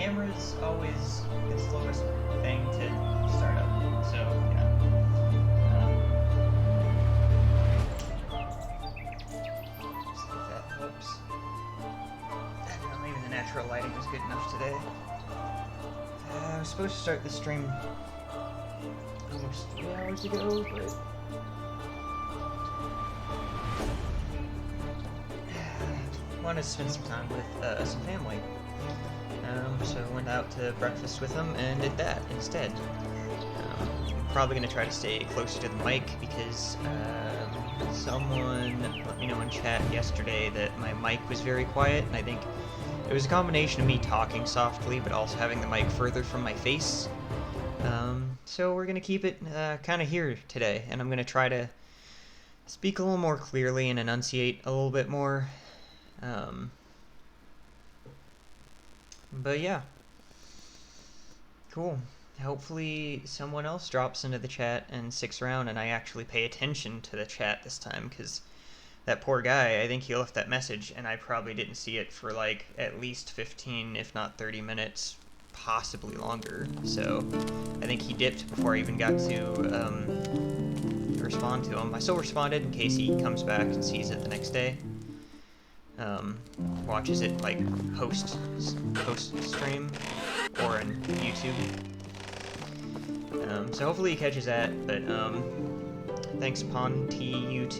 camera's always the slowest thing to start up. So yeah. Just think that helps. I don't know, maybe the natural lighting was good enough today. I was supposed to start the stream almost 3 hours ago, but wanted to spend some time with some family. So I went out to breakfast with them and did that instead. I'm probably going to try to stay closer to the mic because someone let me know in chat yesterday that my mic was very quiet, and I think it was a combination of me talking softly but also having the mic further from my face. So we're going to keep it kind of here today, and I'm going to try to speak a little more clearly and enunciate a little bit more. But yeah, cool. Hopefully someone else drops into the chat and sticks around and I actually pay attention to the chat this time, because that poor guy, I think he left that message and I probably didn't see it for like at least 15 if not 30 minutes, possibly longer. So I think he dipped before I even got to respond to him. I still responded in case he comes back and sees it the next day. Watches it like post stream or on YouTube. So hopefully he catches that, but thanks PonTU2.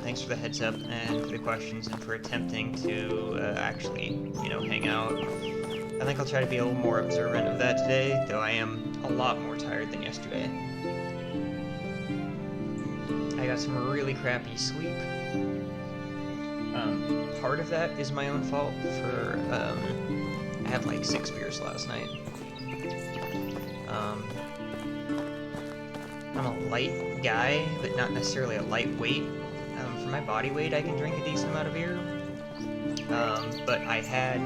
Thanks for the heads up and for the questions and for attempting to actually, hang out. I think I'll try to be a little more observant of that today, though I am a lot more tired than yesterday. I got some really crappy sleep. Part of that is my own fault for, I had like 6 beers last night. I'm a light guy, but not necessarily a lightweight. For my body weight, I can drink a decent amount of beer. But I had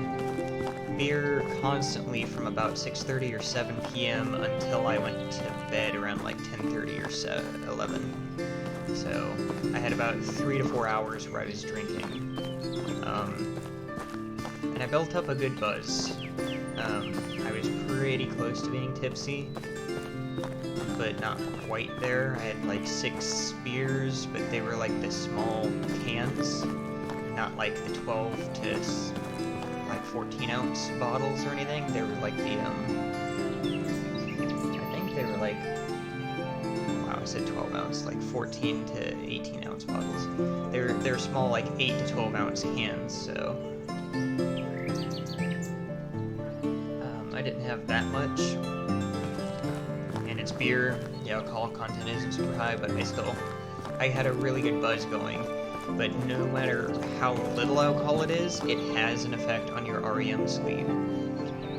beer constantly from about 6:30 or 7 p.m. until I went to bed around like 10:30 or 11. So I had about 3 to 4 hours where I was drinking. And I built up a good buzz. I was pretty close to being tipsy, but not quite there. I had like 6 beers, but they were like the small cans, not like the 12 to like 14 ounce bottles or anything. They were like the, I think they were like, wow, I said 12 ounce, like 14 to 18 ounce bottles. They're small, like 8 to 12 ounce cans, so I didn't have that much. And it's beer, the alcohol content isn't super high, but I had a really good buzz going. But no matter how little alcohol it is, it has an effect on your REM sleep.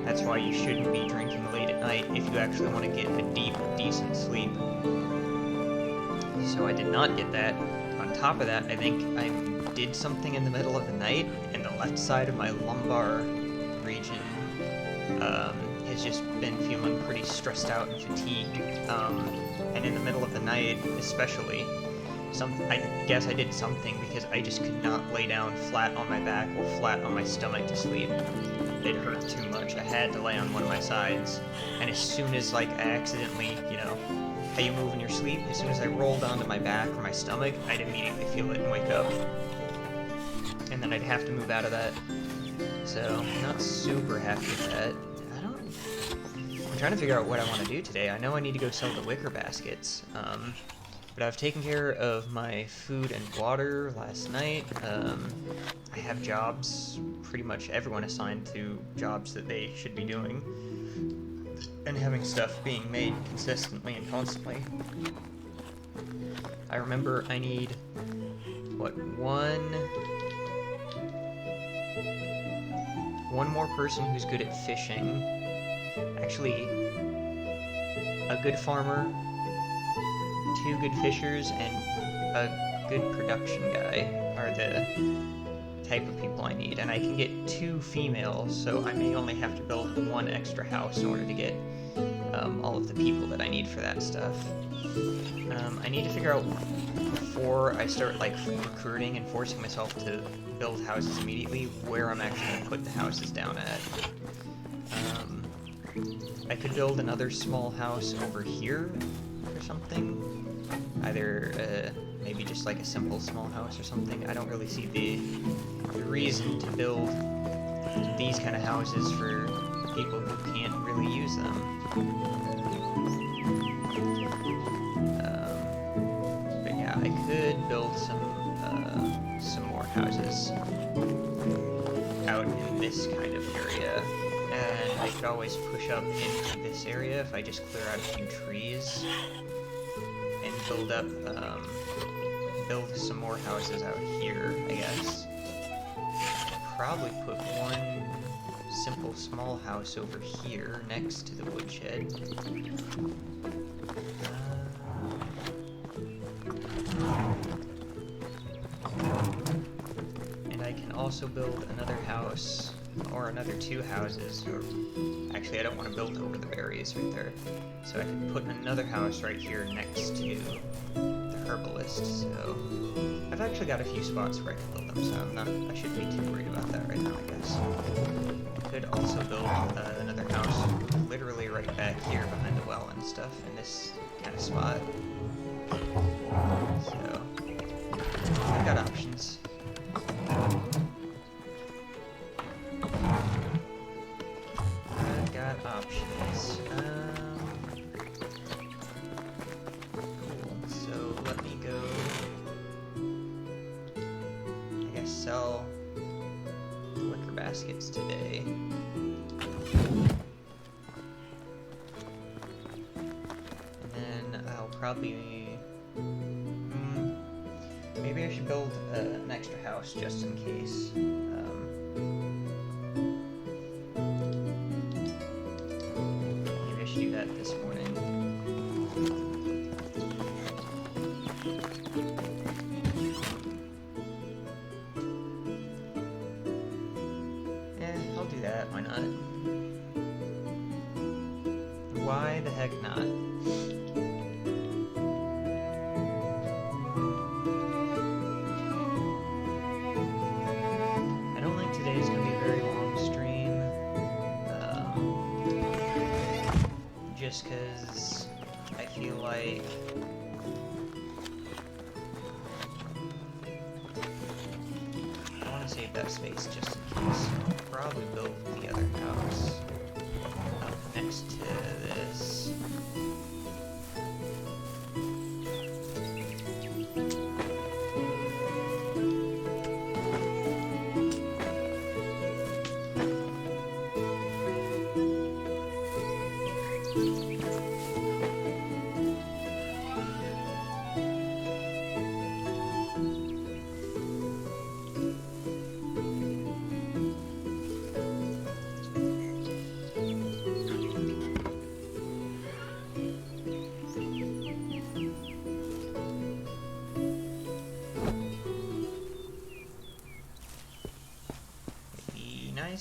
That's why you shouldn't be drinking late at night if you actually want to get a deep, decent sleep. So I did not get that. On top of that, I think I did something in the middle of the night, and the left side of my lumbar region has just been feeling pretty stressed out and fatigued. And in the middle of the night, especially, I guess I did something because I just could not lay down flat on my back or flat on my stomach to sleep. It hurt too much. I had to lay on one of my sides, and as soon as like I accidentally, how you move in your sleep, as soon as I rolled onto my back or my stomach, I'd immediately feel it and wake up. And then I'd have to move out of that. So, I'm not super happy with that. I'm trying to figure out what I want to do today. I know I need to go sell the wicker baskets, but I've taken care of my food and water last night. I have jobs, pretty much everyone assigned to jobs that they should be doing, and having stuff being made consistently and constantly. I remember I need, one more person who's good at fishing. Actually, a good farmer, 2 good fishers, and a good production guy are the type of people I need. And I can get 2 females, so I may only have to build 1 extra house in order to get all of the people that I need for that stuff. I need to figure out, before I start like recruiting and forcing myself to build houses immediately, where I'm actually going to put the houses down at. I could build another small house over here or something. Either maybe just like a simple small house or something. I don't really see the reason to build these kind of houses for people who can't really use them. But yeah, I could build some more houses out in this kind of area. And I could always push up into this area if I just clear out a few trees and build some more houses out here, I guess. Probably put one simple small house over here next to the woodshed. And I can also build another house, or another two houses, or actually I don't want to build over the berries right there, so I can put another house right here next to the herbalist. So I've actually got a few spots where I can build them, so I shouldn't be too worried about that right now, I guess. I could also build another house literally right back here behind the well and stuff in this kind of spot. So I've got options. Options. Cool. So let me go, I guess, sell liquor baskets today. And then I'll probably, maybe I should build an extra house just in case. Do that this morning. I'll do that, why not? Why the heck not? I don't think today's gonna be a very long stream. Just because I feel like I want to save that space just in case. I'll probably build the other house up next to this.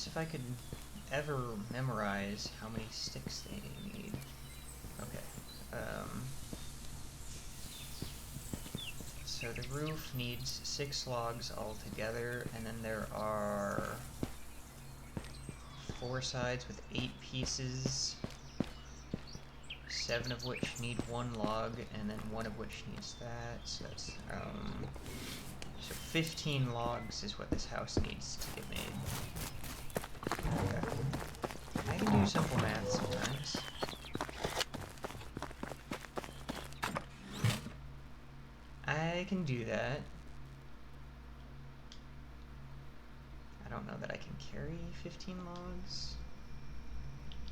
If I could ever memorize how many sticks they need. Okay. So the roof needs 6 logs altogether, and then there are 4 sides with 8 pieces, 7 of which need 1 log, and then 1 of which needs that. So that's so 15 logs is what this house needs to get made. Okay. I can do simple math sometimes. I can do that. I don't know that I can carry 15 logs.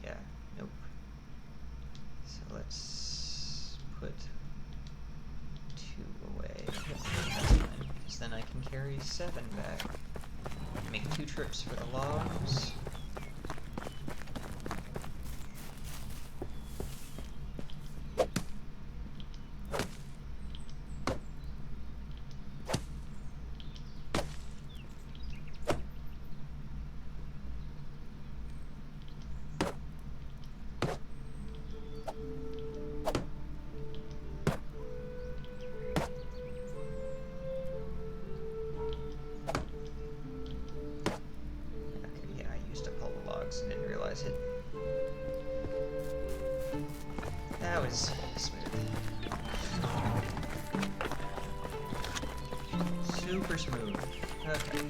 Yeah, nope. So let's put 2 away. Yep, that's fine, because then I can carry 7 back. Make 2 trips for the logs. was it? That was smooth. Super smooth. Okay.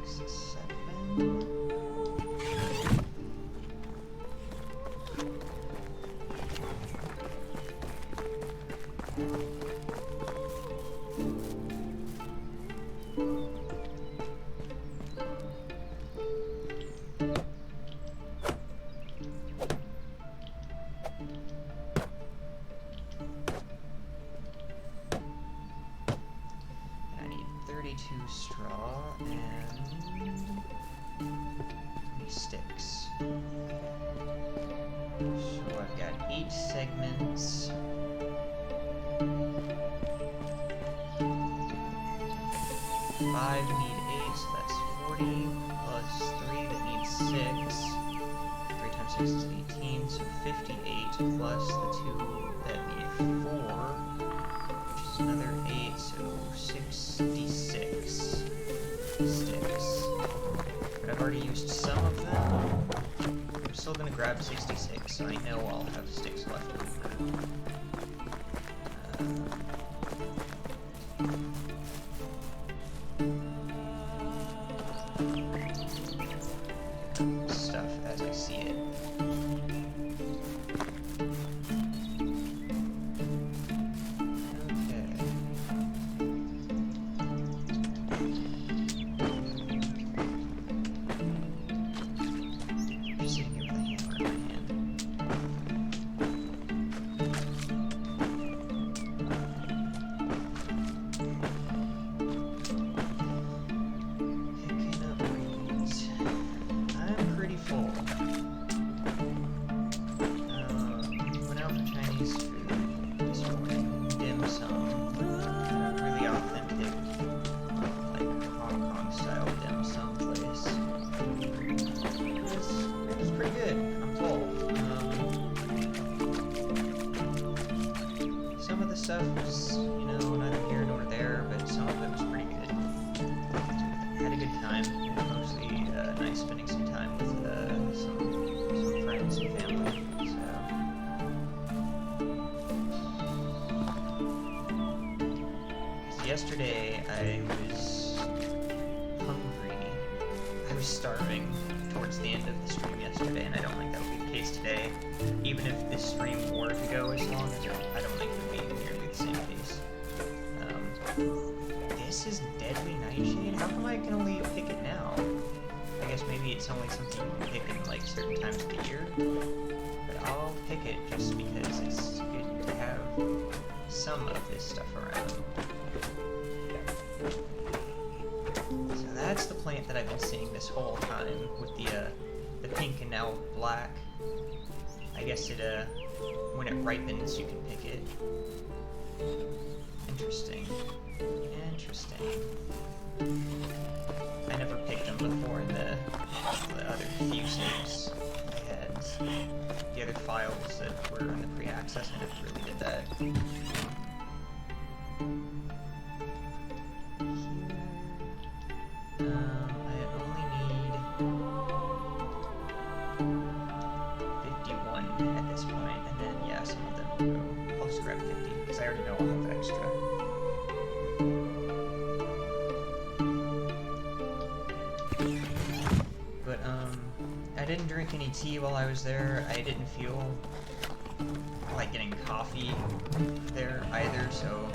Physics 7. Straw and sticks. So I've got 8 segments. 5 need 8, so that's 40, plus 3 that needs 6. 3 times 6 is 18, so 58, plus the 2 that need 4, which is another 8, so 66 sticks. But I've already used some of them. I'm still gonna grab 66, so I know I'll have sticks left over. Stuff as I see it. Stuff was, you know, neither here nor there, but some of it was pretty good. Had a good time. It was mostly nice spending some time with some friends and family. So yesterday I was hungry. I was starving towards the end of the stream yesterday, and I don't think that'll be the case today. Even if this stream were to go as long as I don't think it would be nearly the same pace. This is Deadly Nightshade? How come I can only pick it now? I guess maybe it's only something you can pick in like certain times of the year. But I'll pick it just because it's good to have some of this stuff around. So that's the plant that I've been seeing this whole time with the pink and now black. I guess it, when it ripens, you can pick it. Interesting. Interesting. I never picked them before in the other few saves I had. The other files that were in the pre-access, I never really did that. I only need 51 at this point, and then yeah, some of them will go. I'll just grab 50 because I already know I'll have extra. But I didn't drink any tea while I was there. I didn't feel like getting coffee there either, so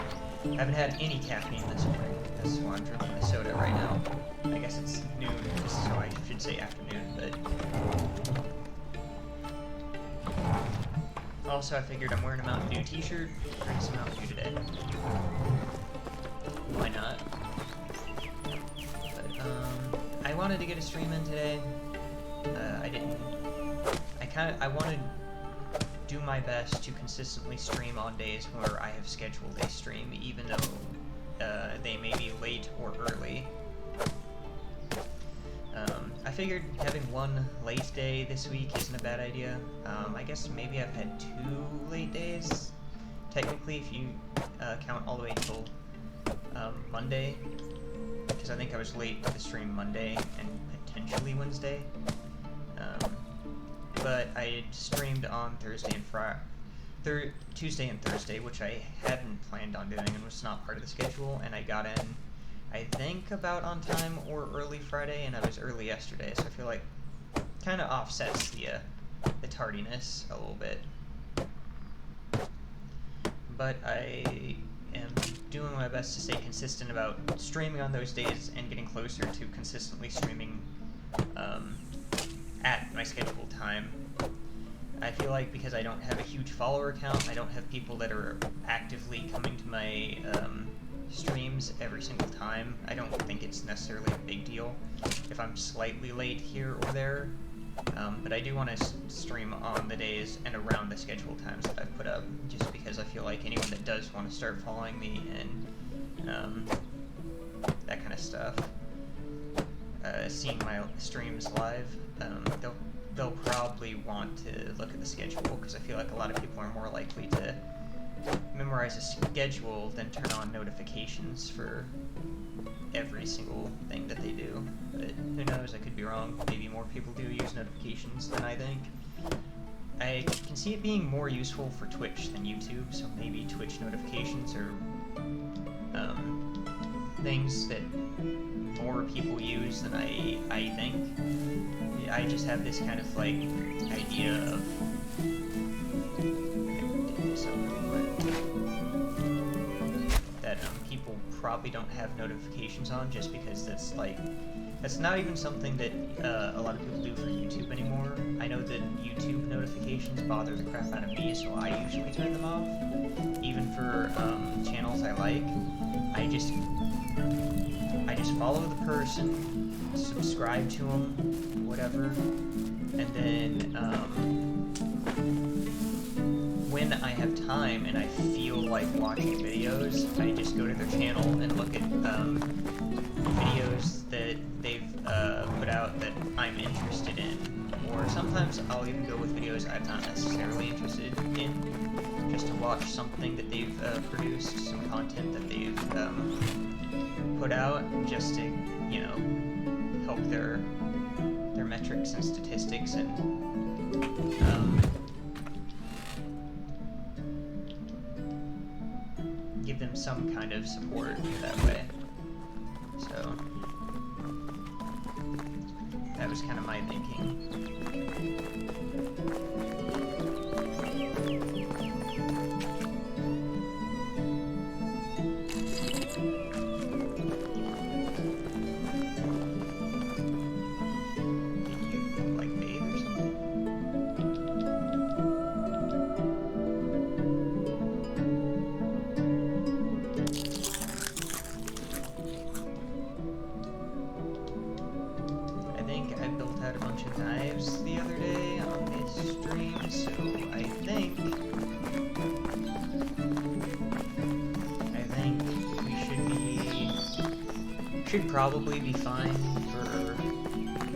I haven't had any caffeine this morning. That's why I'm drinking the soda right now. I guess it's noon, so I should say afternoon, but also I figured I'm wearing a Mountain Dew t-shirt. Drink some Mountain Dew today. Why not? But I wanted to get a stream in today. I didn't. I wanted to do my best to consistently stream on days where I have scheduled a stream, even though they may be late or early. I figured having one late day this week isn't a bad idea. I guess maybe I've had 2 late days, technically, if you count all the way until Monday, because I think I was late to the stream Monday and potentially Wednesday. But I streamed on Thursday and Tuesday and Thursday, which I hadn't planned on doing and was not part of the schedule, and I got in, I think, about on time or early Friday, and I was early yesterday, so I feel like kind of offsets the tardiness a little bit. But I am doing my best to stay consistent about streaming on those days and getting closer to consistently streaming at my scheduled time. I feel like because I don't have a huge follower count, I don't have people that are actively coming to my streams every single time, I don't think it's necessarily a big deal if I'm slightly late here or there. But I do want to stream on the days and around the scheduled times that I've put up, just because I feel like anyone that does want to start following me and that kind of stuff, seeing my streams live, they'll probably want to look at the schedule, because I feel like a lot of people are more likely to memorize a schedule than turn on notifications for every single thing that they do. But who knows, I could be wrong. Maybe more people do use notifications than I think. I can see it being more useful for Twitch than YouTube, so maybe Twitch notifications are things that more people use than I think. I just have this kind of like idea of that people probably don't have notifications on, just because that's not even something that a lot of people do for YouTube anymore. I know that YouTube notifications bother the crap out of me, so I usually turn them off. Even for channels I like, I just follow the person, subscribe to them, whatever, and then when I have time and I feel like watching videos, I just go to their channel and look at videos that they've put out that I'm interested in. Or sometimes I'll even go with videos I'm not necessarily interested in, just to watch something that they've produced, some content that they've put out, just to, you know, help their metrics and statistics and give them some kind of support that way. So that was kind of my thinking. Should probably be fine for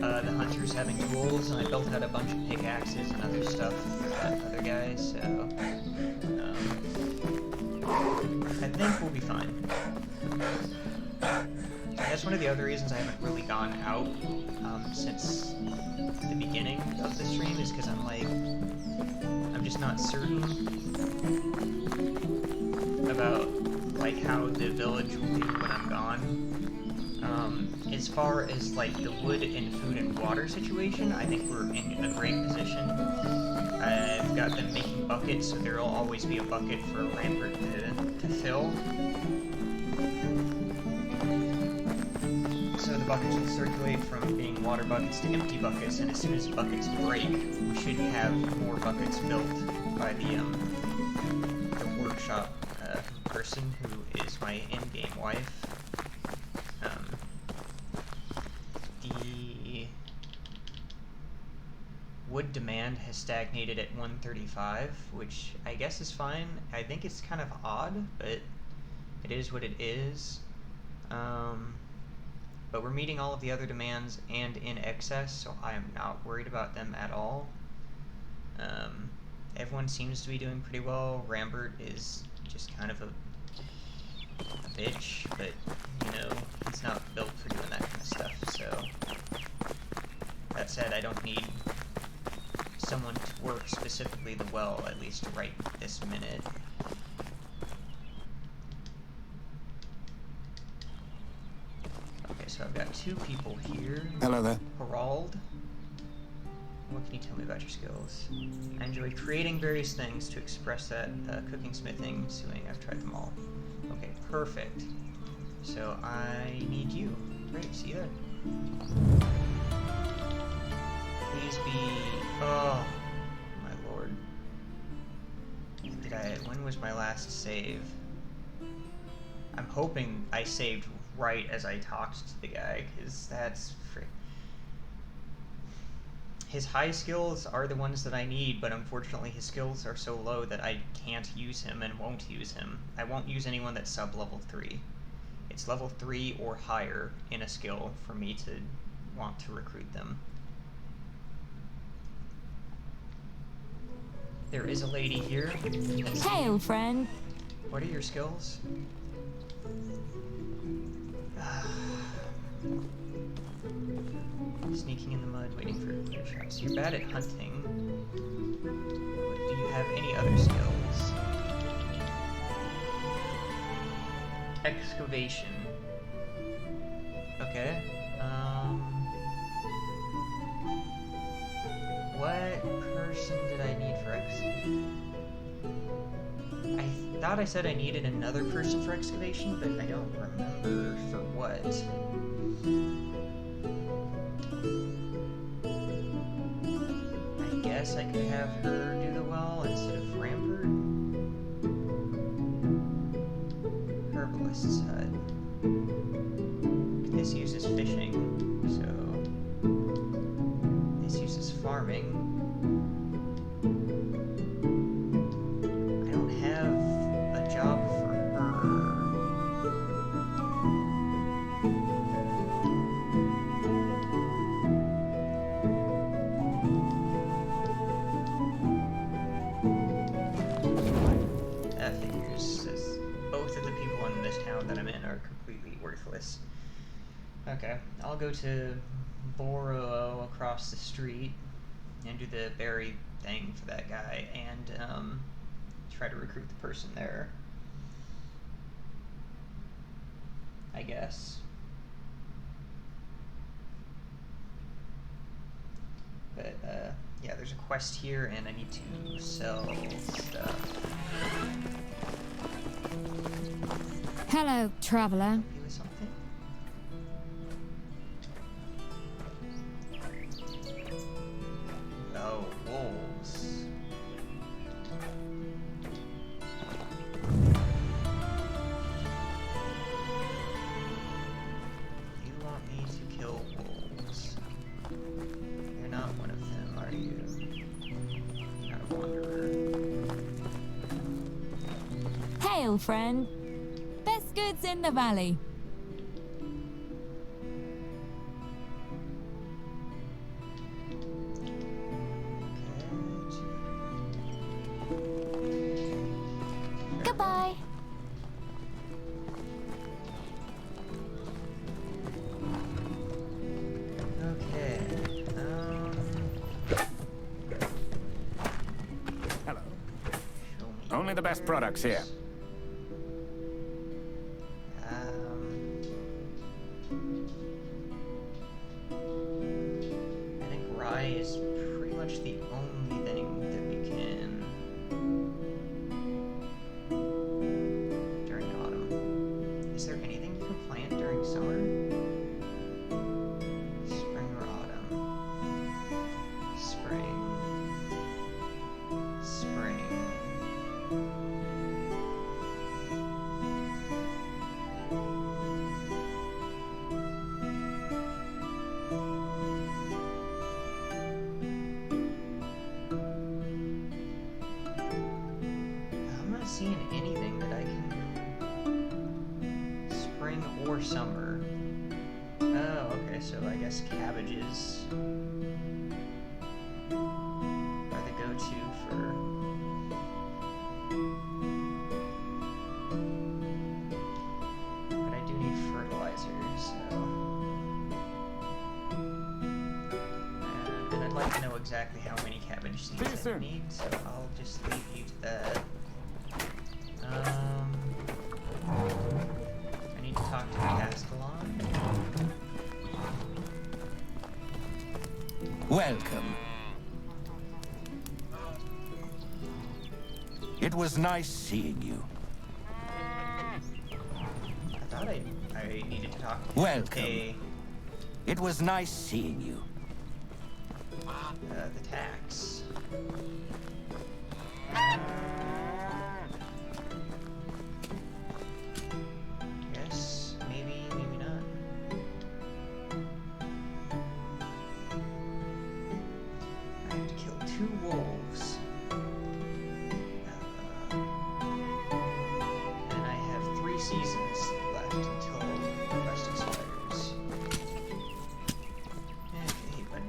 the hunters having tools, and I built out a bunch of pickaxes and other stuff for that other guy, so I think we'll be fine. That's one of the other reasons I haven't really gone out since the beginning of the stream, is because I'm just not certain about like how the village will do when I'm gone. As far as like the wood and food and water situation, I think we're in a great position. I've got them making buckets, so there'll always be a bucket for Rampart to fill. So the buckets will circulate from being water buckets to empty buckets, and as soon as buckets break, we should have more buckets built by the workshop person who is my in-game wife. The wood demand has stagnated at 135, which I guess is fine. I think it's kind of odd, but it is what it is. But we're meeting all of the other demands and in excess, so I am not worried about them at all. Everyone seems to be doing pretty well. Rambert is just kind of a bitch, but, you know, he's not built for doing that kind of stuff, so... That said, I don't need someone to work specifically the well, at least right this minute. Okay, so I've got 2 people here. Hello there. Harald. What can you tell me about your skills? I enjoy creating various things to express that. Cooking, smithing, sewing, I've tried them all. Okay, perfect. So I need you. Great, see you there. Please be... Oh, my lord. When was my last save? I'm hoping I saved right as I talked to the guy, because that's... His high skills are the ones that I need, but unfortunately his skills are so low that I can't use him and won't use him. I won't use anyone that's sub-level 3. It's level 3 or higher in a skill for me to want to recruit them. There is a lady here. Hey, old friend. What are your skills? Sneaking in the mud, waiting for clear shots. You're bad at hunting. Do you have any other skills? Excavation. Okay. What person did I need for excavation? I thought I said I needed another person for excavation, but I don't remember for what. I guess I could have her do the well instead of Rampart. Herbalist's hut. This uses fishing, so this uses farming. I don't have a job for her. That figures, as both of the people in this town that I'm in are completely worthless. Okay, I'll go to Boro across the street and do the berry thing for that guy and try to recruit the person there. I guess. But yeah, there's a quest here and I need to sell stuff. Hello, traveler. Help you with something? Oh, wolves. You want me to kill wolves? You're not one of them, are you? You're not a wanderer. Hey, old friend. Best goods in the valley. Goodbye. Okay. Hello. Show me Only the best products here. I think rye is pretty much the only thing that we can during autumn. Is there anything you can plant during summer? Spring or autumn? Spring. Spring. I'm not seeing anything that I can... Spring or summer. Oh, okay, so I guess cabbages are the go-to for... like to know exactly how many cabbage seeds I soon. need, so I'll just leave you to that. I need to talk to Castellan. Welcome. It was nice seeing you. I thought I needed to talk to him. Welcome. Pay, It was nice seeing you. the tax. Yes, maybe, maybe not. I have to kill 2 wolves. And I have 3 seasons left until Quest expires. Okay, but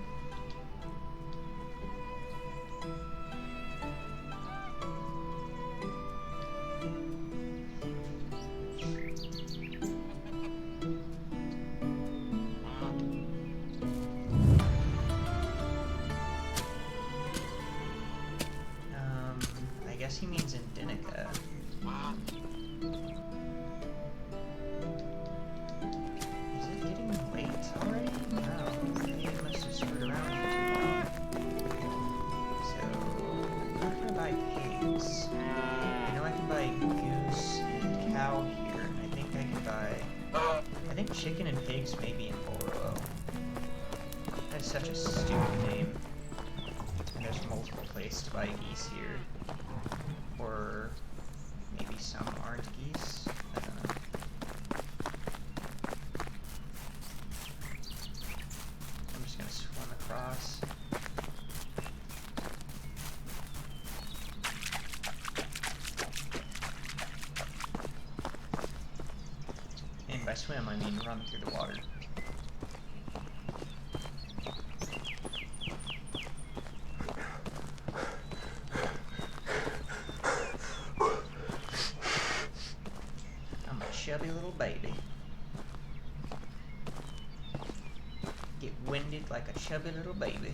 I guess he means in Dinica. Is it getting late already? Wow, they must have screwed around for too long. So, I'm not gonna buy pigs. I know I can buy goose and cow here. I think I can buy... I think chicken and pigs may be in Boro. That's such a stupid name. And there's multiple places to buy geese here. Or maybe some aren't geese. I don't know. I'm just gonna swim across. And by swim, I mean run through the water. I'm a chubby little baby. Get winded like a chubby little baby.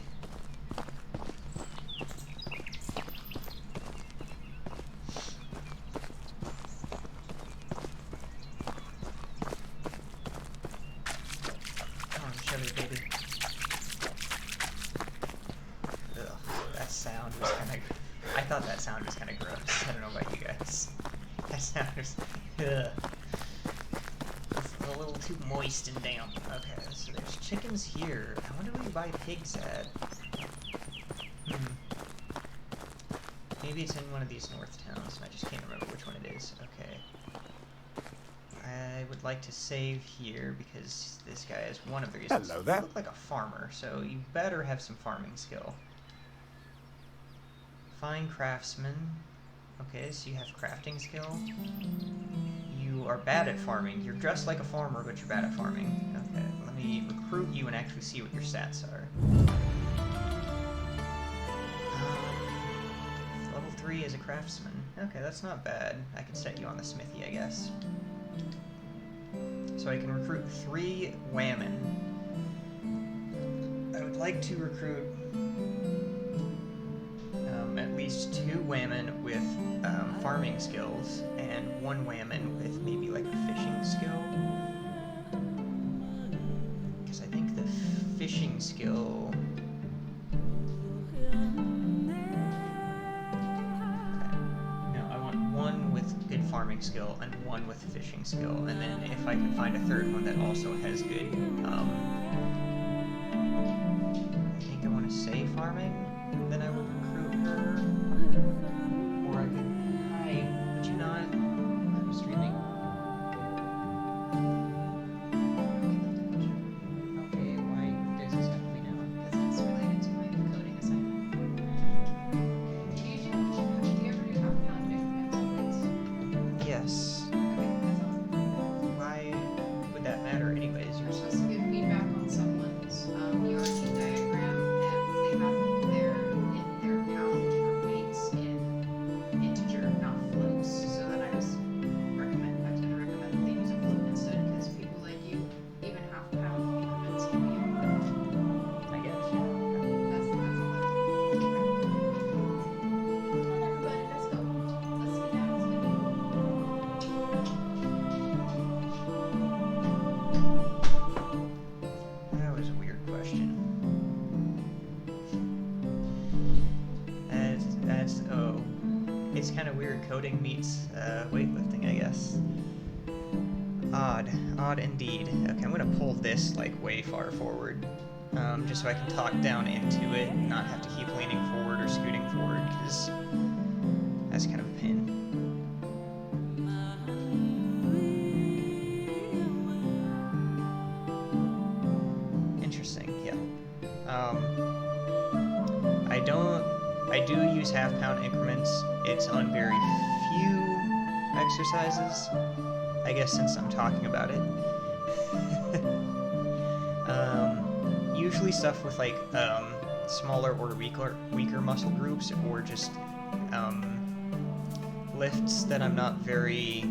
Come on, chubby baby. Ugh, that sound was kind of... I thought that sound was kind of gross. I don't know about you guys. That sound was... Ugh. It's a little too moist and damp. Okay, so there's chickens here. I wonder where you buy pigs at. Maybe it's in one of these north towns, and I just can't remember which one it is. Okay. I would like to save here because this guy is one of the reasons. Hello there. You look like a farmer, so you better have some farming skill. Fine craftsman. Okay, so you have crafting skill. You are bad at farming. You're dressed like a farmer, but you're bad at farming. Okay, let me recruit you and actually see what your stats are. Level 3 as a craftsman. Okay, that's not bad. I can set you on the smithy, I guess. So I can recruit 3 whammon. I would like to recruit at least 2 whammon with farming skills and 1 whammon with maybe like a fishing skill. Because I think the fishing skill... good farming skill and 1 with fishing skill, and then if I can find a 3rd one that also has good, I think I want to say farming, then I would recruit her, or I could, hi, would you not, I'm streaming. Okay, why does this have to be known? Because it's related to my coding assignment. Yes. Why would that matter anyways? You're Supposed to give feedback on someone's ERG diagram, and they have their account for weight That was a weird question. Oh, it's kind of weird. Coding meets weightlifting, I guess. Odd indeed. Okay, I'm gonna pull this like way far forward, just so I can talk down into it and not have to keep leaning forward or scooting forward, because that's kind of a pain. Interesting, yeah. I do use half-pound increments. It's on very few exercises, I guess, since I'm talking about it. Usually stuff with like smaller or weaker muscle groups, or just lifts that I'm not very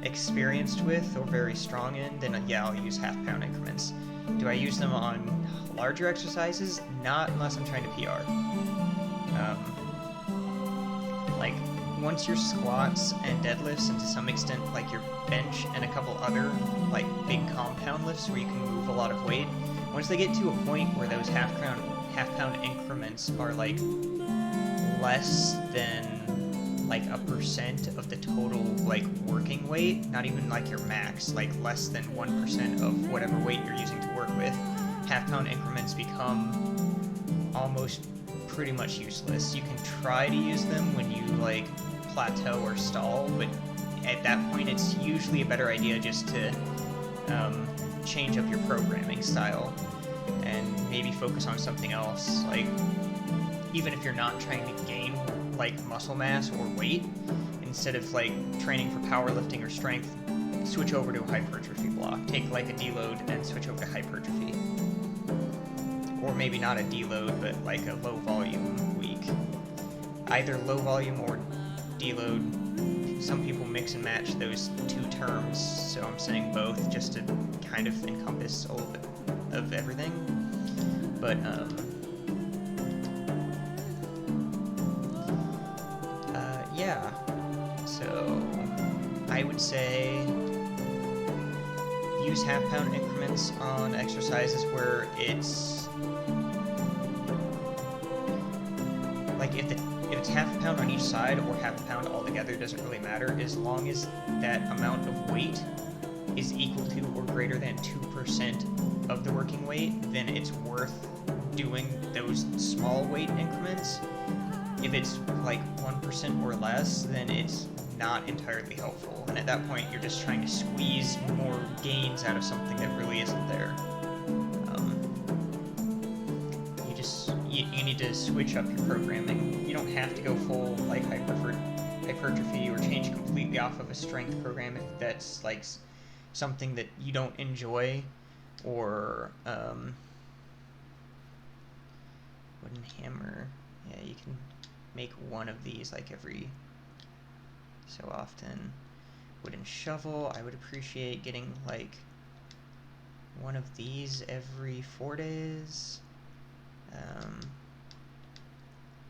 experienced with or very strong in, then yeah, I'll use half-pound increments. Do I use them on larger exercises? Not unless I'm trying to PR. Like, once your squats and deadlifts, and to some extent like your bench and a couple other like big compound lifts where you can move a lot of weight, once they get to a point where those half-pound increments are like less than like a percent of the total like working weight, not even like your max, like less than 1% of whatever weight you're using to work with, half-pound increments become almost pretty much useless. You can try to use them when you like plateau or stall, but at that point it's usually a better idea just to change up your programming style and maybe focus on something else. Like, even if you're not trying to gain like muscle mass or weight, instead of like training for powerlifting or strength, switch over to a hypertrophy block. Take like a deload and switch over to hypertrophy. Or maybe not a deload, but like a low volume week. Either low volume or deload. Some people mix and match those two terms, so I'm saying both just to kind of encompass a little bit of everything. But yeah, so I would say use half-pound increments on exercises where it's like if it's half a pound on each side or half a pound altogether, doesn't really matter, as long as that amount of weight is equal to or greater than 2% of the working weight, then it's worth doing those small weight increments. If it's like 1% or less, then it's not entirely helpful, and at that point you're just trying to squeeze more gains out of something that really isn't there. You need to switch up your programming. You don't have to go full like hypertrophy or change completely off of a strength program if that's like something that you don't enjoy, or wooden hammer. Yeah, you can make one of these like every so often. Wooden shovel, I would appreciate getting like one of these every 4 days.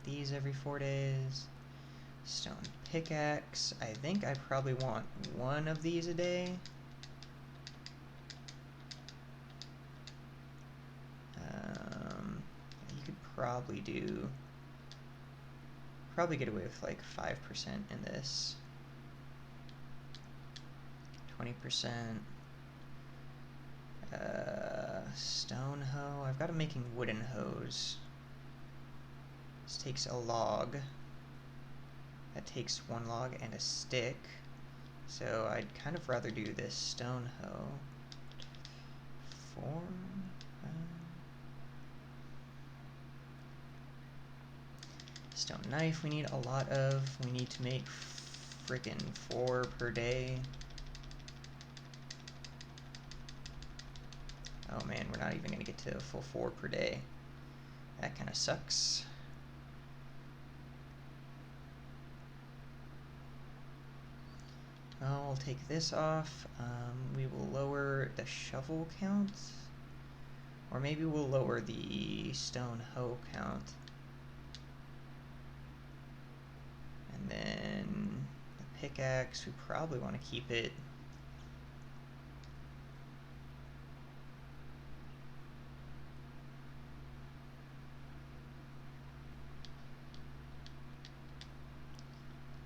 These every 4 days. Stone pickaxe, I think I probably want one of these a day. You could probably get away with like 5% in this. 20%. Stone hoe. I've got them making wooden hoes. This takes a log. That takes 1 log and a stick. So I'd kind of rather do this stone hoe. 4. Stone knife we need a lot of. We need to make frickin' 4 per day. Oh man, we're not even gonna get to a full 4 per day. That kinda sucks. I'll take this off. We will lower the shovel count. Or maybe we'll lower the stone hoe count. And then the pickaxe. We probably want to keep it.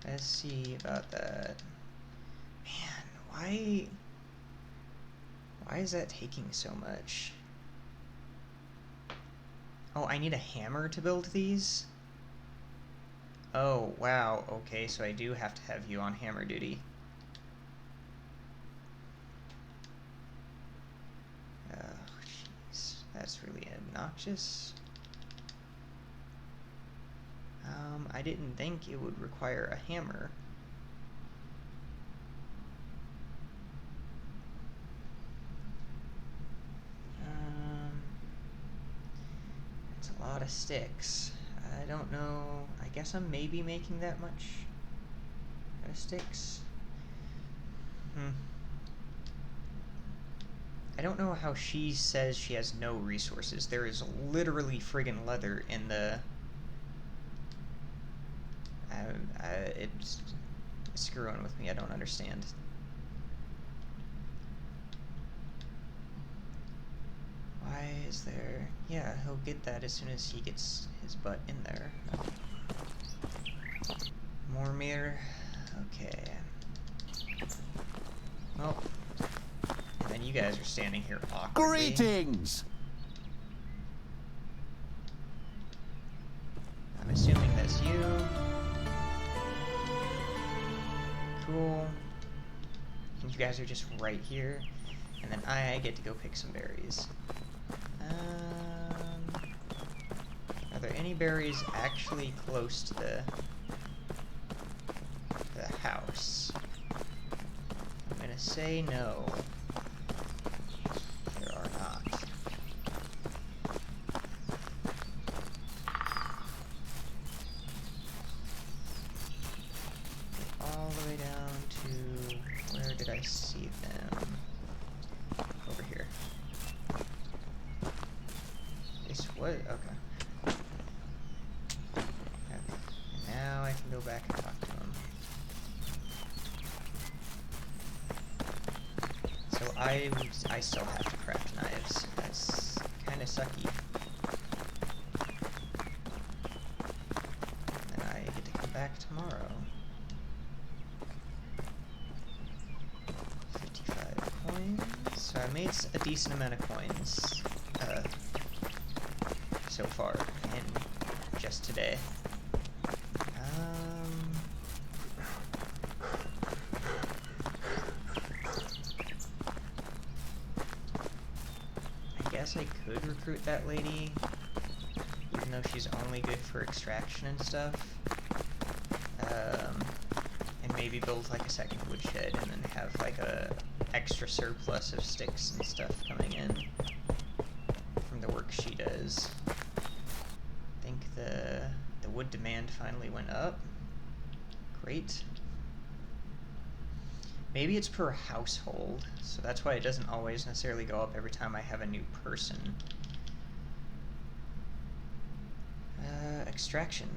Let's see about that. Man, why is that taking so much? Oh, I need a hammer to build these? Oh, wow. Okay, so I do have to have you on hammer duty. Oh, jeez. That's really obnoxious. I didn't think it would require a hammer. It's a lot of sticks. I don't know. I guess I'm maybe making that much out of sticks. I don't know how she says she has no resources. There is literally friggin' leather in the... it's screwing with me. I don't understand. Why is there... Yeah, he'll get that as soon as he gets his butt in there. More mirror. Okay. Well, and then you guys are standing here awkwardly. Greetings! I'm assuming that's you. Cool. And you guys are just right here. And then I get to go pick some berries. Are there any berries actually close to the house? I'm gonna say no. There are not. All the way down to... where did I see them? Over here. This was... okay. And now I can go back and talk to him. So I still have to craft knives. That's kind of sucky. And I get to come back tomorrow. 55 coins. So I made a decent amount of coins so far in just today. I guess I could recruit that lady, even though she's only good for extraction and stuff. And maybe build like a second woodshed and then have like a extra surplus of sticks and stuff coming in from the work she does. I think the wood demand finally went up. Great. Maybe it's per household, so that's why it doesn't always necessarily go up every time I have a new person. Extraction.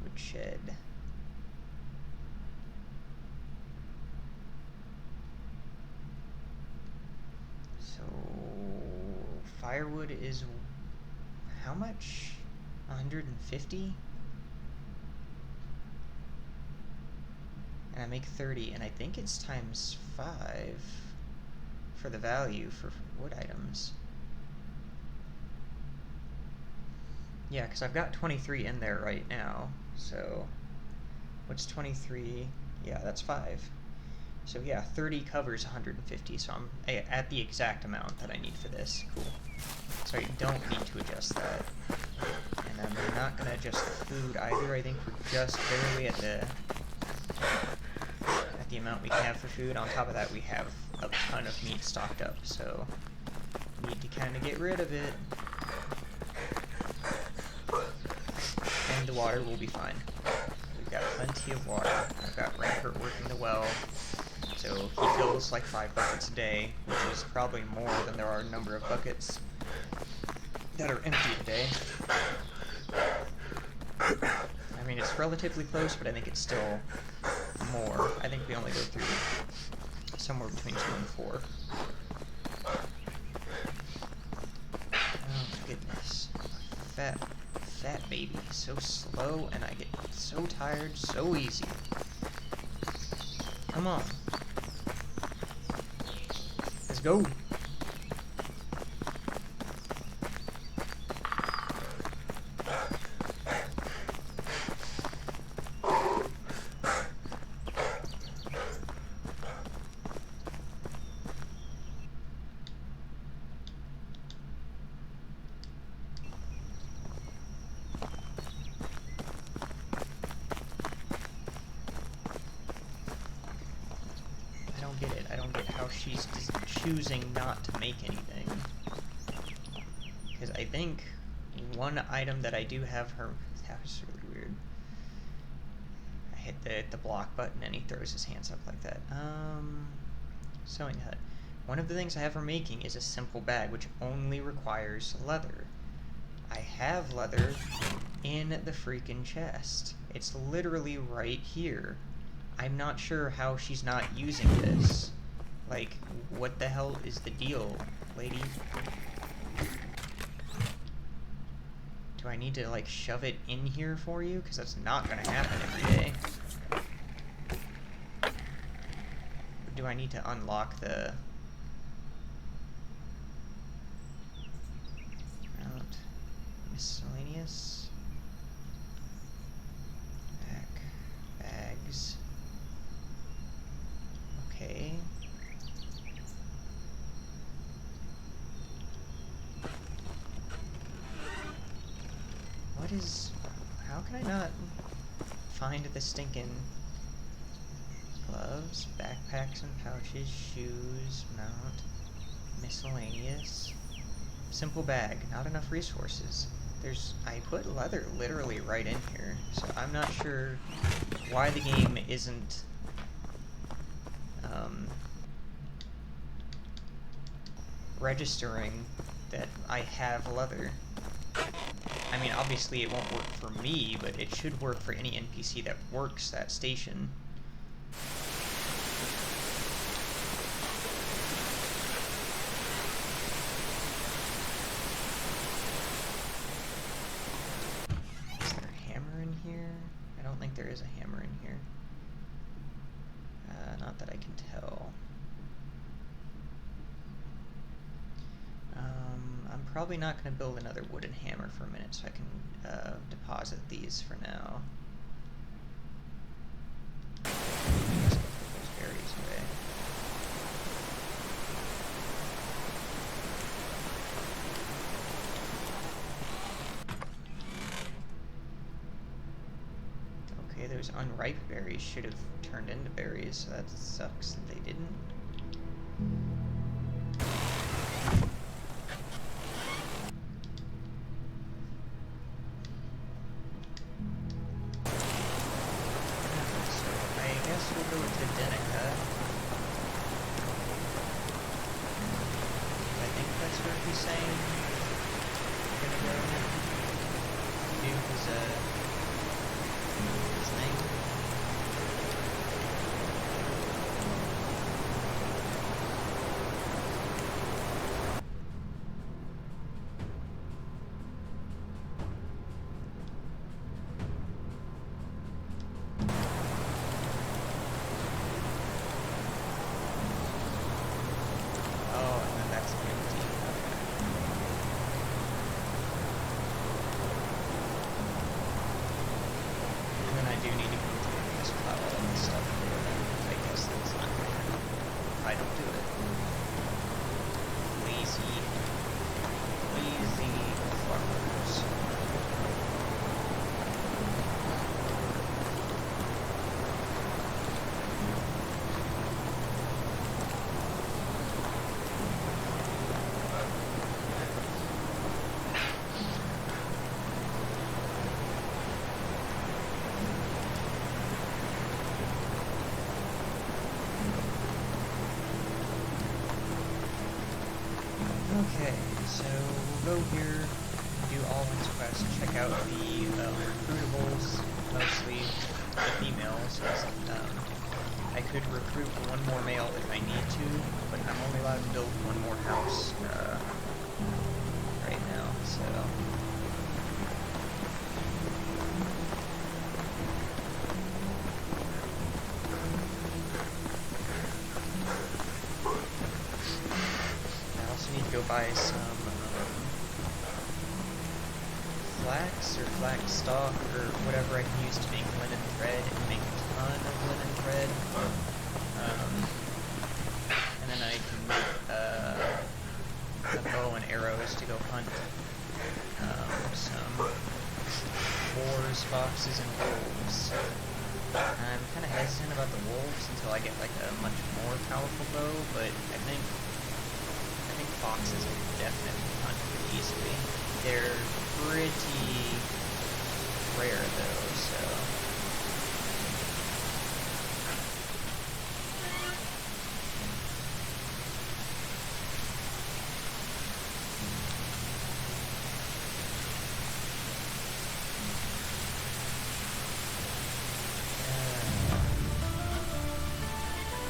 Woodshed. So firewood is how much? 150? And I make 30, and I think it's times 5 for the value for wood items. Yeah, because I've got 23 in there right now, so what's 23? Yeah, that's 5. So yeah, 30 covers 150, so I'm at the exact amount that I need for this. Cool. So I don't need to adjust that. And I'm not going to adjust the food either. I think we're just barely at the amount we can have for food. On top of that, we have a ton of meat stocked up, so we need to kind of get rid of it. And the water will be fine. We've got plenty of water. I've got Rampart working the well, so he fills like 5 buckets a day, which is probably more than there are a number of buckets that are empty today. mean, it's relatively close, but I think it's still more. I think we only go through somewhere between 2 and 4. Oh my goodness. Fat baby. So slow, and I get so tired so easy. Come on. Let's go. I don't get how she's just choosing not to make anything. Because I think one item that I do have her... That was really weird. I hit the block button and he throws his hands up like that. Sewing hut. One of the things I have her making is a simple bag, which only requires leather. I have leather in the freaking chest. It's literally right here. I'm not sure how she's not using this. Like, what the hell is the deal, lady? Do I need to, like, shove it in here for you? Because that's not going to happen every day. Or do I need to unlock the... Mount. Miscellaneous. Bags. Okay. What is... How can I not find the stinking gloves, backpacks and pouches, shoes, mount, miscellaneous, simple bag, not enough resources. I put leather literally right in here, so I'm not sure why the game isn't registering that I have leather. I mean, obviously it won't work for me, but it should work for any NPC that works that station. Is there a hammer in here? I don't think there is a hammer in here. Not that I can tell. I'm probably not going to build another wooden hammer for a minute, so I can deposit these for now. I guess I'll put those berries away. Okay, those unripe berries should have turned into berries, so that sucks that they didn't. Okay, so we'll go here, do Alwyn's quest, check out the recruitables, mostly the females. 'Cause, I could recruit one more male if I need to, but I'm only allowed to build one more house right now, so... I also need to go buy some flax or flax stalk or whatever I can use to make linen thread and make a ton of linen thread. And then I can make a bow and arrows to go hunt some boars, foxes, and wolves. I'm kind of hesitant about the wolves until I get like a much more powerful bow, but I think foxes can definitely hunt pretty easily. They're pretty rare though, so...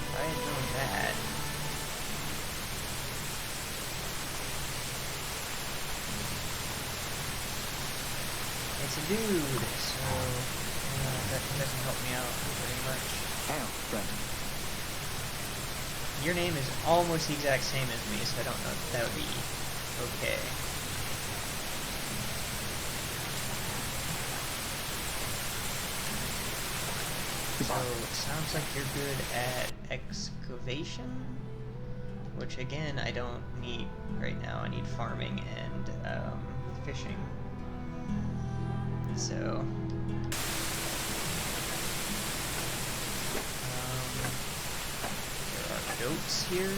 if I had known that... It's a dude, so that doesn't help me out very much. Hail, friend. Your name is almost the exact same as me, so I don't know if that would be okay. So it sounds like you're good at excavation, which again I don't need right now. I need farming and fishing. So, there are goats here. I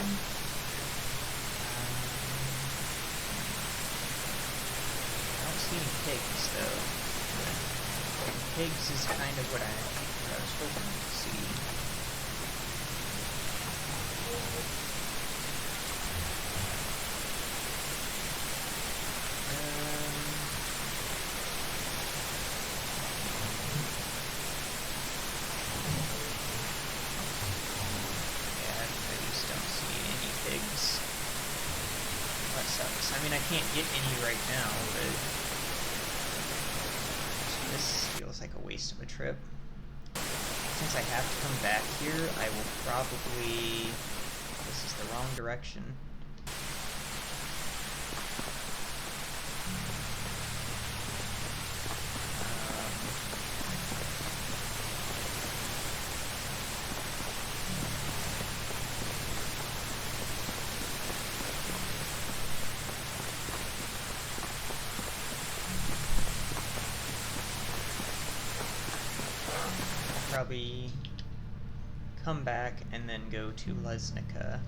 don't see any pigs, though. Pigs is kind of what I was hoping to see. I mean, I can't get any right now, but this feels like a waste of a trip. Since I have to come back here, I will probably... This is the wrong direction. Probably come back and then go to Lesnica.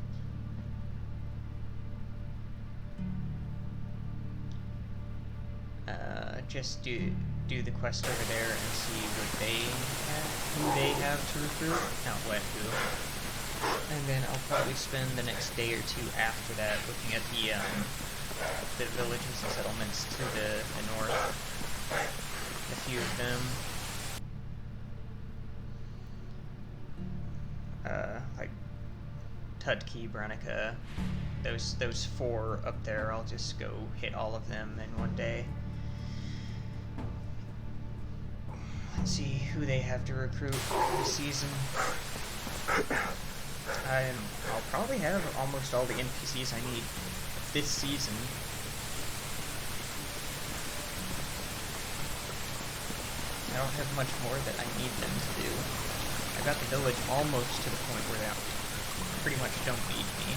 Just do the quest over there and see what who they have to recruit, not what who. And then I'll probably spend the next day or two after that looking at the villages and settlements to the north. A few of them. Like Tudki, Branica, those four up there, I'll just go hit all of them in one day. Let's see who they have to recruit this season. I'll probably have almost all the NPCs I need this season. I don't have much more that I need them to do. I got the village almost to the point where they pretty much don't need me.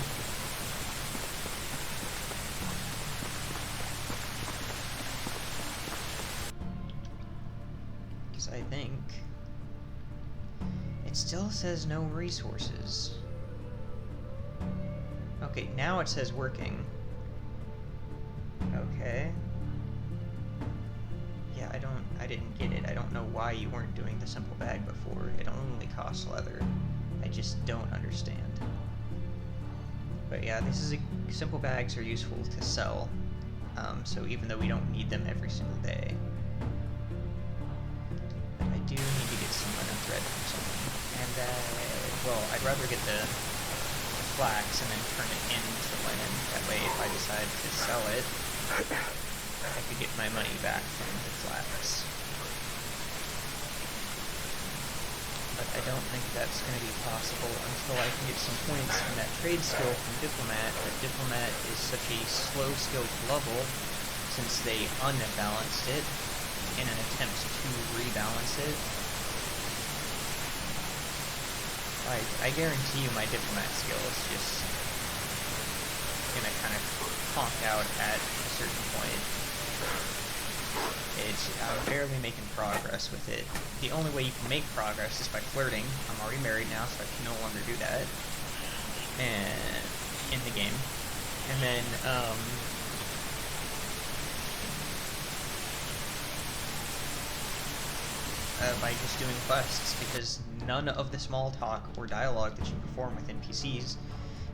Because I think it still says no resources. Okay, now it says working. Okay. Yeah, I didn't get it. I don't know why you weren't doing the simple bag before. It only costs leather. I just don't understand. But yeah, simple bags are useful to sell. So even though we don't need them every single day. But I do well, I'd rather get the flax and then turn it into linen. That way, if I decide to sell it, I could get my money back from the flax. But I don't think that's going to be possible until I can get some points in that trade skill from Diplomat. But Diplomat is such a slow skill to level, since they unbalanced it in an attempt to rebalance it. I guarantee you my Diplomat skill is just gonna kind of conk out at a certain point. I'm barely making progress with it. The only way you can make progress is by flirting. I'm already married now, so I can no longer do that. And in the game. And then, by just doing quests, because none of the small talk or dialogue that you perform with NPCs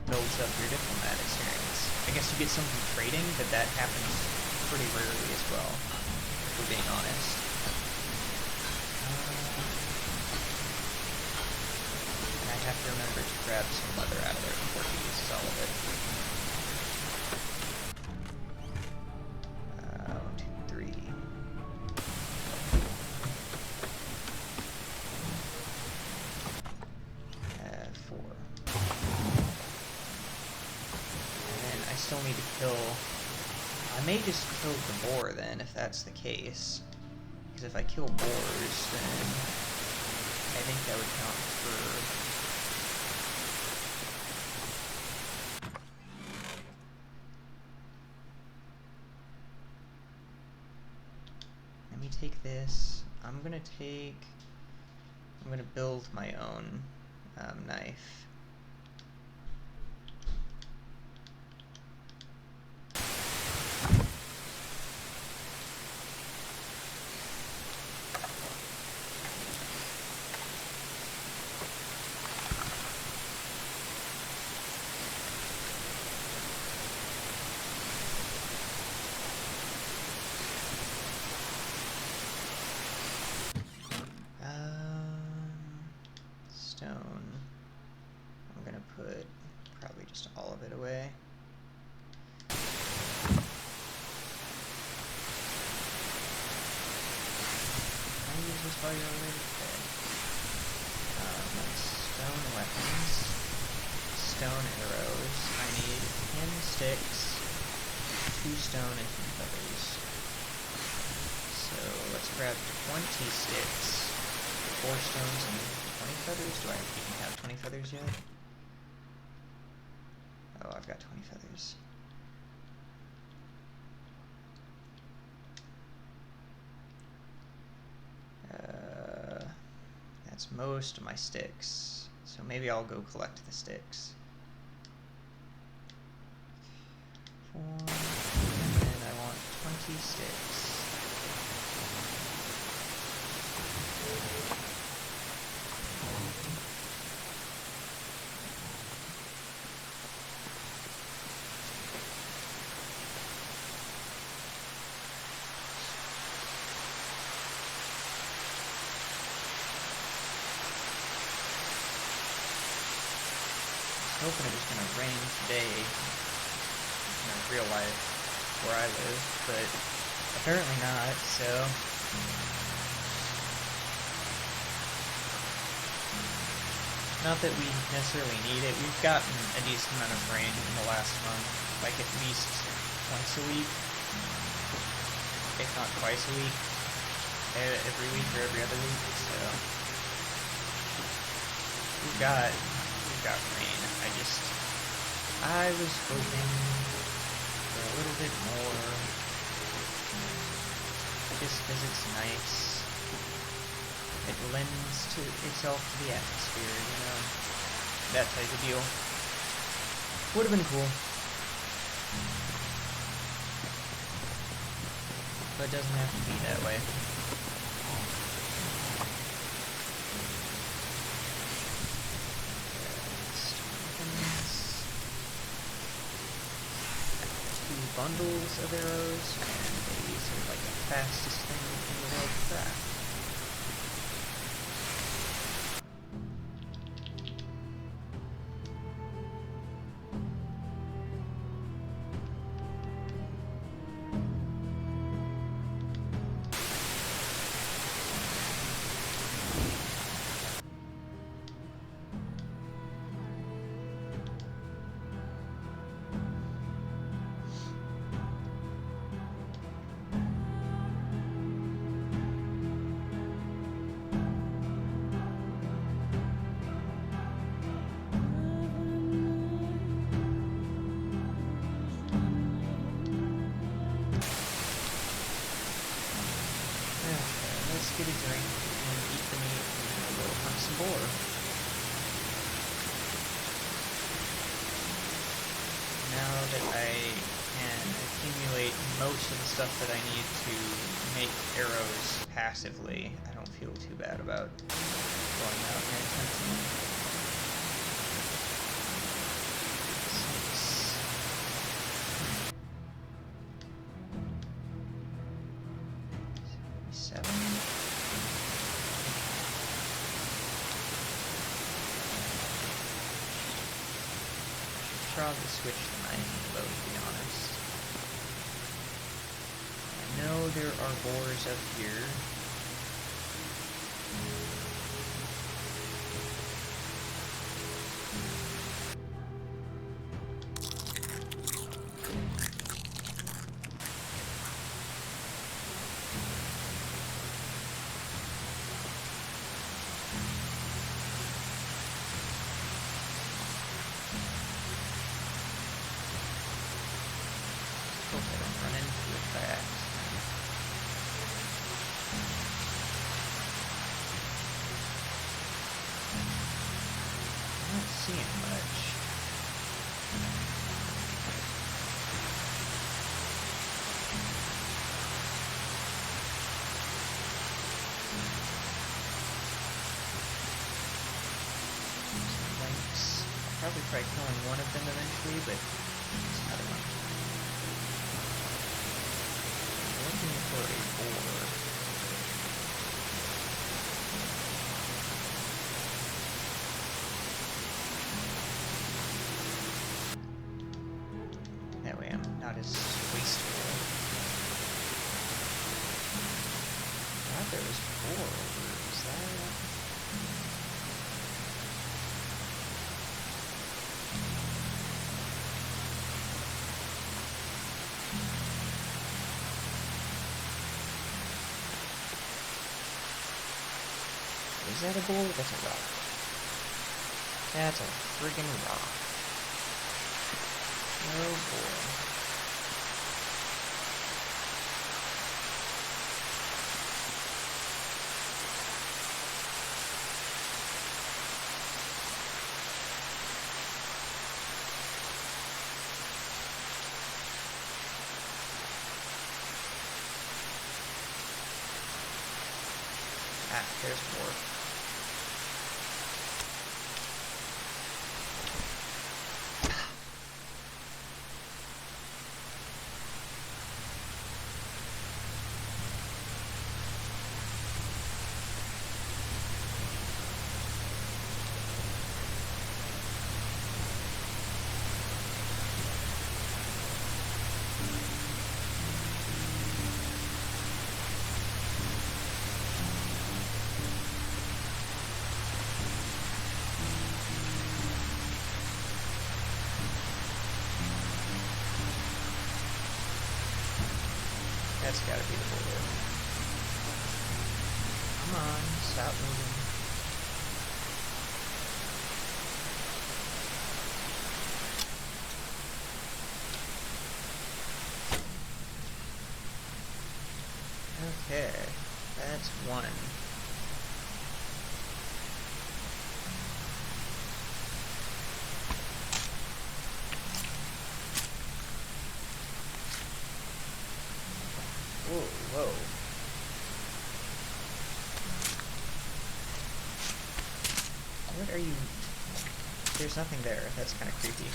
builds up your Diplomat experience. I guess you get some from trading, but that happens pretty rarely as well, if we're being honest. And I have to remember to grab some leather out of there before he uses all of it. 1, 2, 3. Need to kill. I may just kill the boar then, if that's the case. Because if I kill boars, then I think that would count for. Let me take this. I'm gonna build my own knife. I'm gonna put probably just all of it away. Can I use this while you're away? Okay. Stone weapons, stone arrows. I need 10 sticks, 2 stone, and 2 feathers. So let's grab 20 sticks, 4 stones, and 20 feathers? Do I even have 20 feathers yet? Oh, I've got 20 feathers. That's most of my sticks. So maybe I'll go collect the sticks. 4, and I want 20 sticks. Hoping it was going to rain today in real life where I live, but apparently not, so not that we necessarily need it. We've gotten a decent amount of rain in the last month, like at least once a week, if not twice a week, every week or every other week, so we've got rain. I was hoping for a little bit more, just because it's nice. It lends itself to the atmosphere, you know, that type of deal. Would have been cool. But it doesn't have to be that way. Bundles of arrows, and these are like the fastest thing in the world to craft. get a drink and eat the meat, and then we'll go hunt some boar. Now that I can accumulate most of the stuff that I need to make arrows passively, I don't feel too bad about going out and hunting. Probably switch to mining low, to be honest. I know there are boars up here. Hope I don't run into it by accident. I'm not seeing much. Some lynx. I'll probably try killing one of them eventually, but there's another one. Looking for a boar. That way I'm not as wasteful. I thought there was boar over. Is that? Is that a boar? That's a rock. That's a friggin' rock. Oh boy. Ah, there's boar. That's gotta be the boar. Come on, stop moving. Okay, that's one. Whoa. What are you... There's nothing there. That's kind of creepy.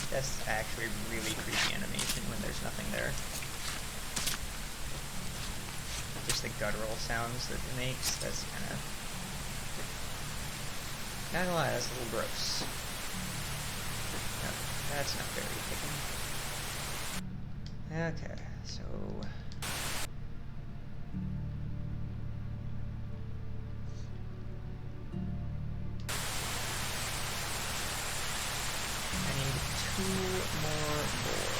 That's actually really creepy animation when there's nothing there. Just the guttural sounds that it makes, that's kind of... Not gonna lie, that's a little gross. No, that's not very picking. Okay, so... two more boar.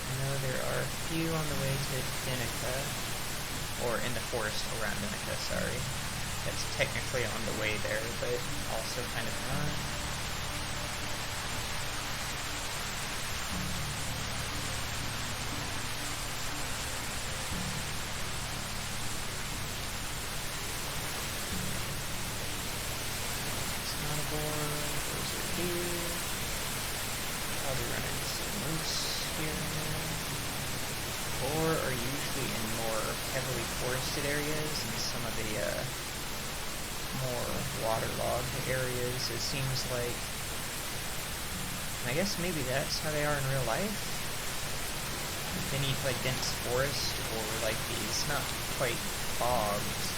I know there are a few on the way to Dynasty, or in the forest around Dynasty, sorry. That's technically on the way there, but also kind of not. we run into some moose here and there. Boar are usually in more heavily forested areas, and some of the more waterlogged areas, it seems like. And I guess maybe that's how they are in real life. They need like dense forest, or like these, not quite bogs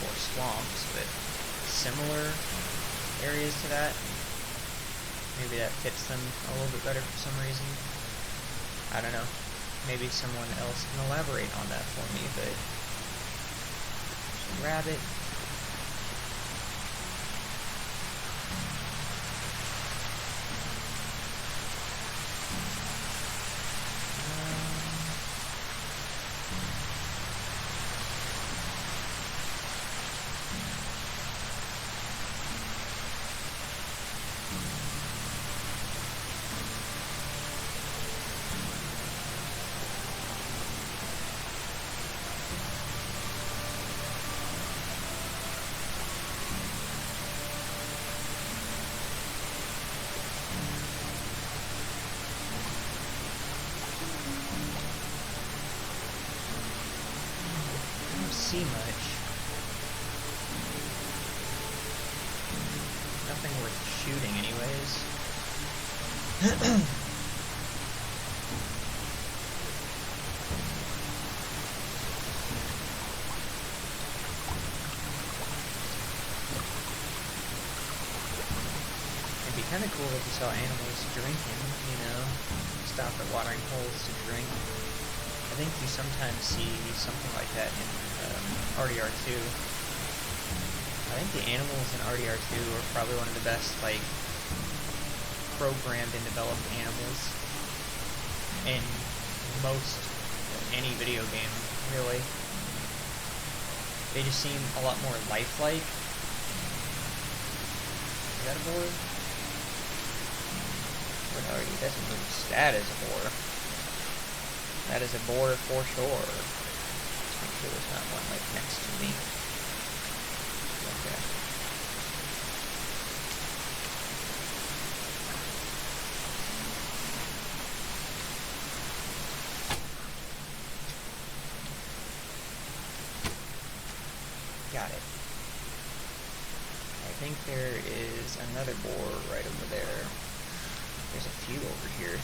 or swamps, but similar areas to that. Maybe that fits them a little bit better for some reason. I don't know. Maybe someone else can elaborate on that for me, but rabbit. See much. Nothing worth shooting anyways. It'd be kind of cool if you saw animals drinking, you know, stop at watering holes to drink. I think you sometimes see something like that in RDR2. I think the animals in RDR2 are probably one of the best, like, programmed and developed animals in most any video game, really. They just seem a lot more lifelike. Is that a boar? What are you? That's a moose. That is a boar. That is a boar for sure. Let's make sure there's not one like next to me. Okay. Got it. I think there is another boar right over there. There's a few over here.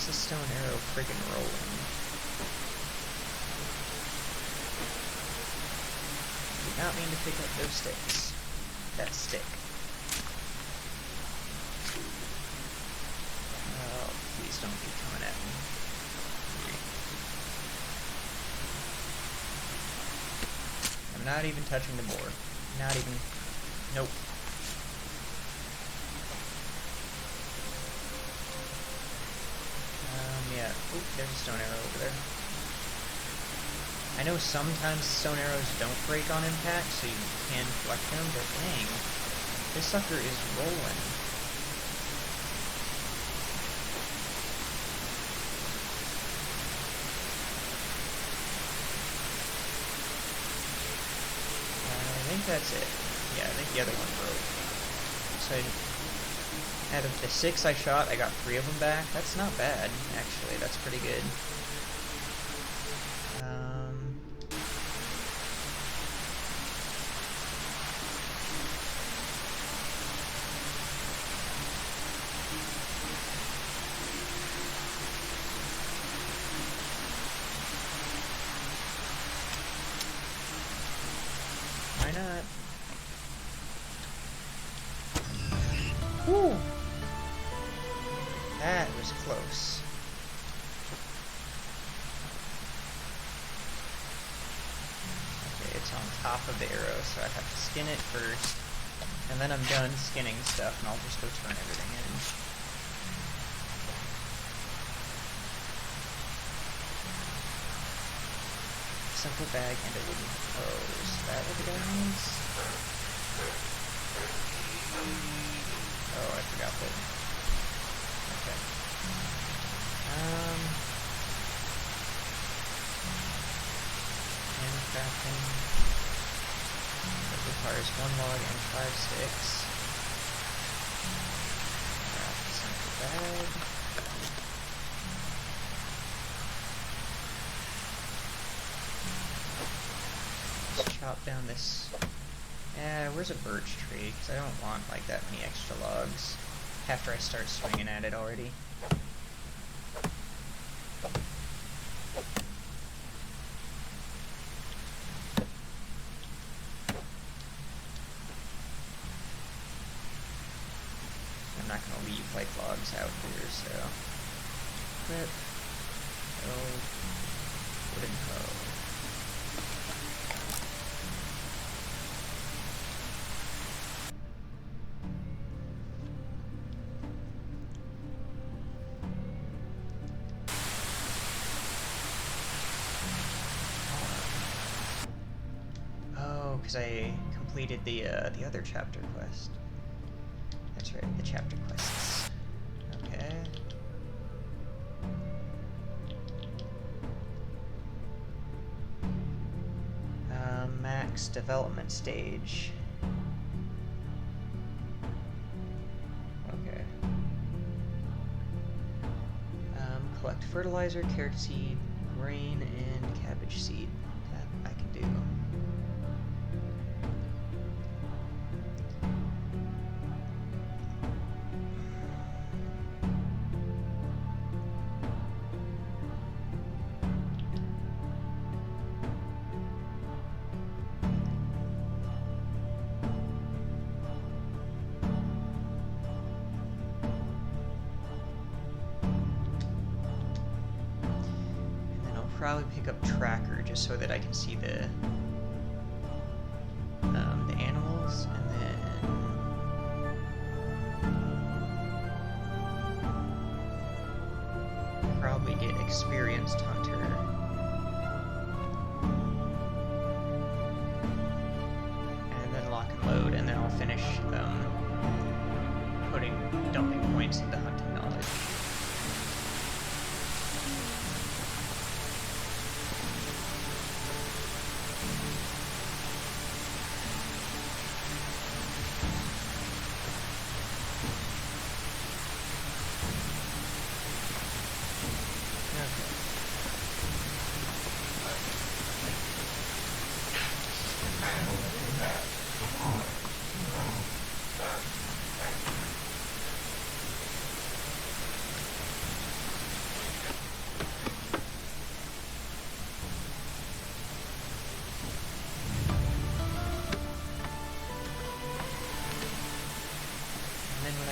The stone arrow friggin' rolling. Did not mean to pick up those sticks. That stick. Oh, please don't be coming at me. I'm not even touching the boar. Not even. Nope. Yeah. Oop, there's a stone arrow over there. I know sometimes stone arrows don't break on impact, so you can collect them, but dang, this sucker is rolling. I think that's it. Yeah, I think the other one broke. So out of the 6 I shot, I got 3 of them back. That's not bad, actually. That's pretty good. Why not? Woo! That was close. Okay, it's on top of the arrow, so I have to skin it first. And then I'm done skinning stuff, and I'll just go turn everything in. simple bag and a wooden hoe. Is that what the guy means? Oh, I forgot that. Okay. Handcrafting. That requires 1 log and 5 sticks. Craft a simple bag. Let's chop down this. Where's a birch tree? Because I don't want like that many extra logs after I start swinging at it already. I'm not going to leave like logs out here, so. But, wooden hoe. Because I completed the other chapter quest. That's right, the chapter quests. Okay. Max development stage. Okay. Collect fertilizer, carrot seed, grain, and cabbage seed. That I can do. Probably pick up tracker just so that I can see the animals, and then probably get experienced hunter. And then lock and load, and then I'll finish dumping points into hunting knowledge.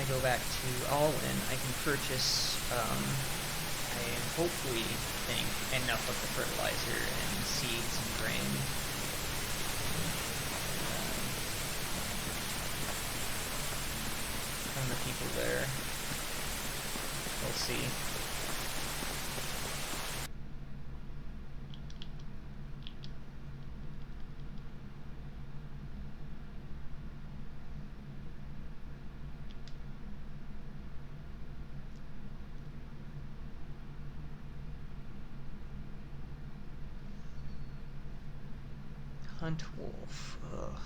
Go back to All-In, I can purchase, I hopefully think, enough of the fertilizer and seeds and grain. From the people there. We'll see. Hunt wolf. Ugh.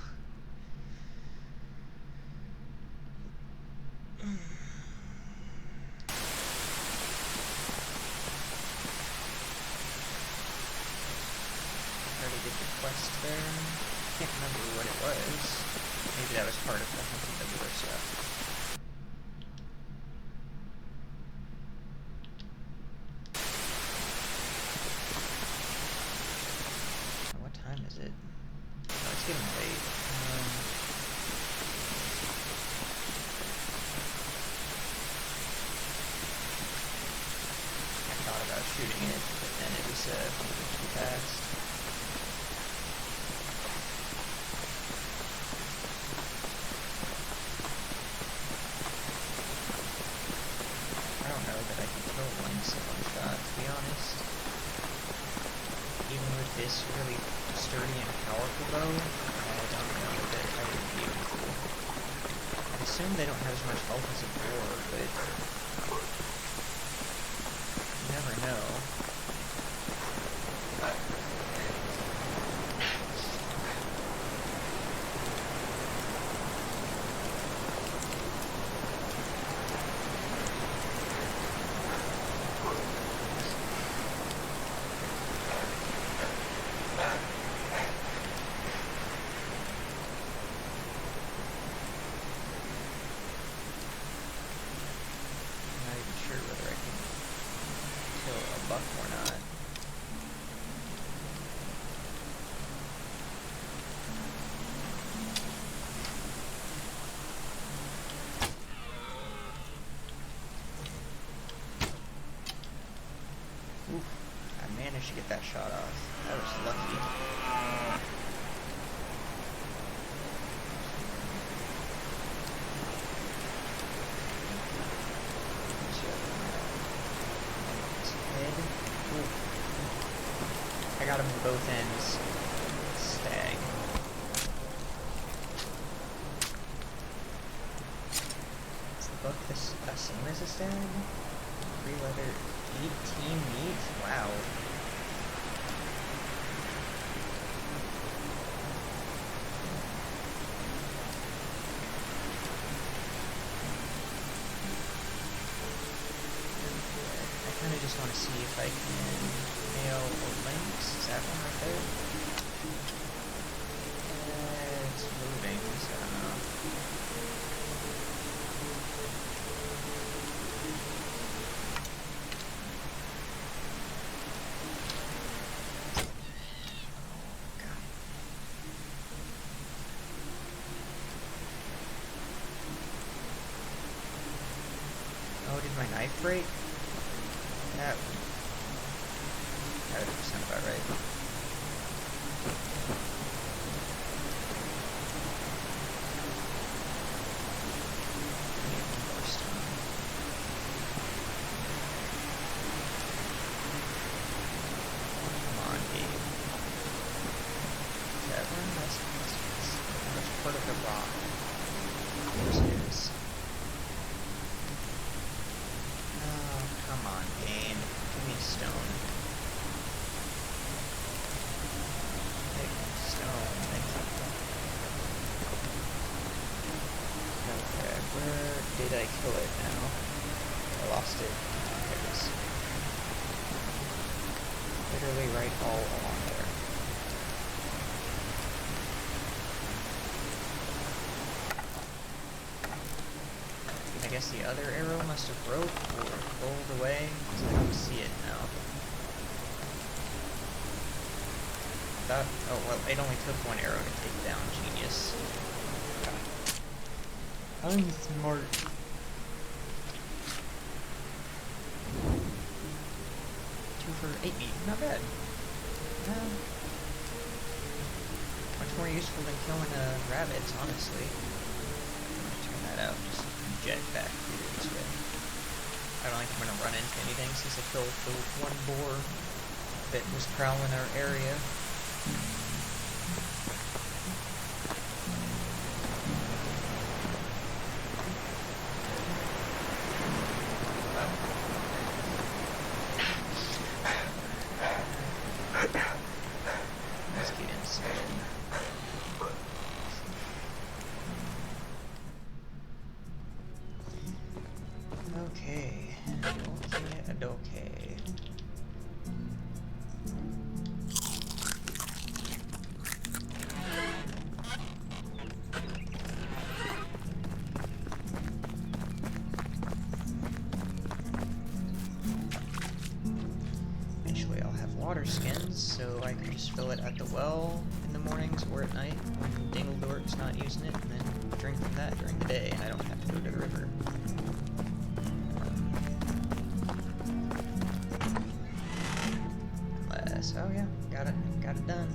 Already did the quest there. Can't remember what it was. Maybe that was part of the hunting the boar stuff. What time is it? Oh, it's getting late. I thought about shooting it, but then it was too fast. I don't know that I can kill lynx in one shot, to be honest. Even with this really sturdy and powerful bow, I don't know that I would be able to. I assume they don't have as much health as a boar, but you never know. Buck or not. Oof, I managed to get that shot off. That was lucky. I got him in both ends. Stag. Is the buck the same as a stag? 3-letter 18 meat? Wow. I kind of just want to see if I can nail a lynx. Is that one right there? It's moving, so I don't know. God. Oh, did my knife break? That would sound about right. More stone. Come on, Gabe. Tavern? That's part of the rock. Of course it is. Oh, come on, game. Give me stone. Okay, where did I kill it now? I lost it. There it is. Literally right all along there. I guess the other arrow must have broke or rolled away, because I don't see it now. Oh, well, it only took one arrow to take down. Genius. I'm smart. 2 for 8 meat. Not bad. Much more useful than killing rabbits, honestly. Turn that out. Just jet back through this way. I don't think I'm gonna run into anything since I killed the one boar that was prowling our area. Let's get inside. Okay. Okay. Eventually I'll have water skins, so I can just fill it at the well in the mornings or at night when Dingledork's not using it, and then drink from that during the day, and I don't have to go to the river. Oh yeah, got it done.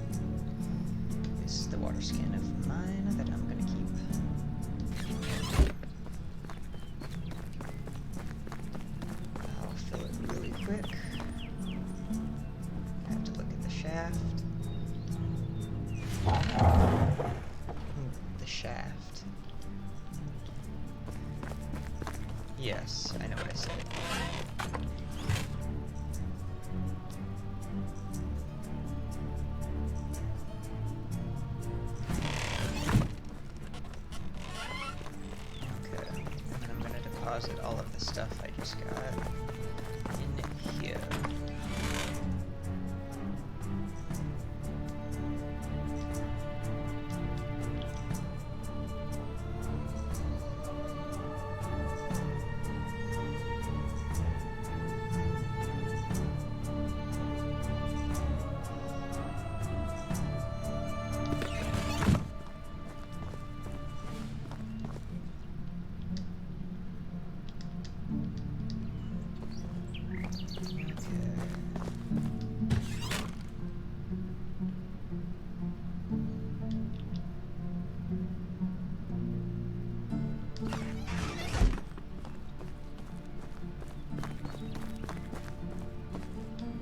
This is the water skin of mine that I'm gonna keep. I'll fill it really quick. I have to look at the shaft. The shaft. Yes, I know what I said. Okay, and then I'm gonna deposit all of the stuff I just got in here.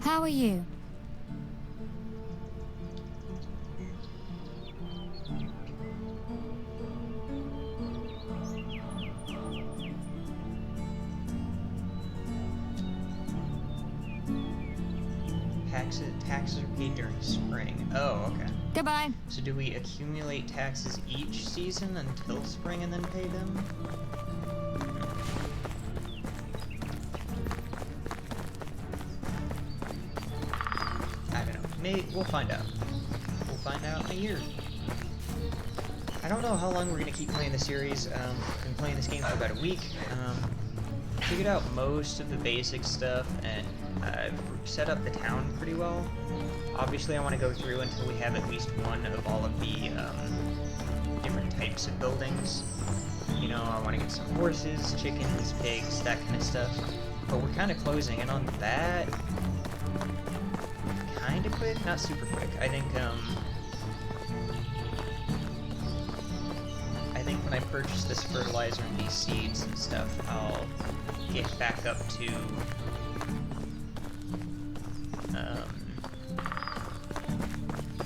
How are you? Taxes are paid during spring. Oh, okay. Goodbye. So do we accumulate taxes each season until spring and then pay them? I don't know. Maybe we'll find out. We'll find out in a year. I don't know how long we're gonna keep playing the series. Been playing this game for about a week. Figured out most of the basic stuff, and I've set up the town pretty well. Obviously, I want to go through until we have at least one of all of the different types of buildings. You know, I want to get some horses, chickens, pigs, that kind of stuff. But we're kind of closing in on that. Kind of quick, not super quick. I think when I purchase this fertilizer and these seeds and stuff, I'll get back up to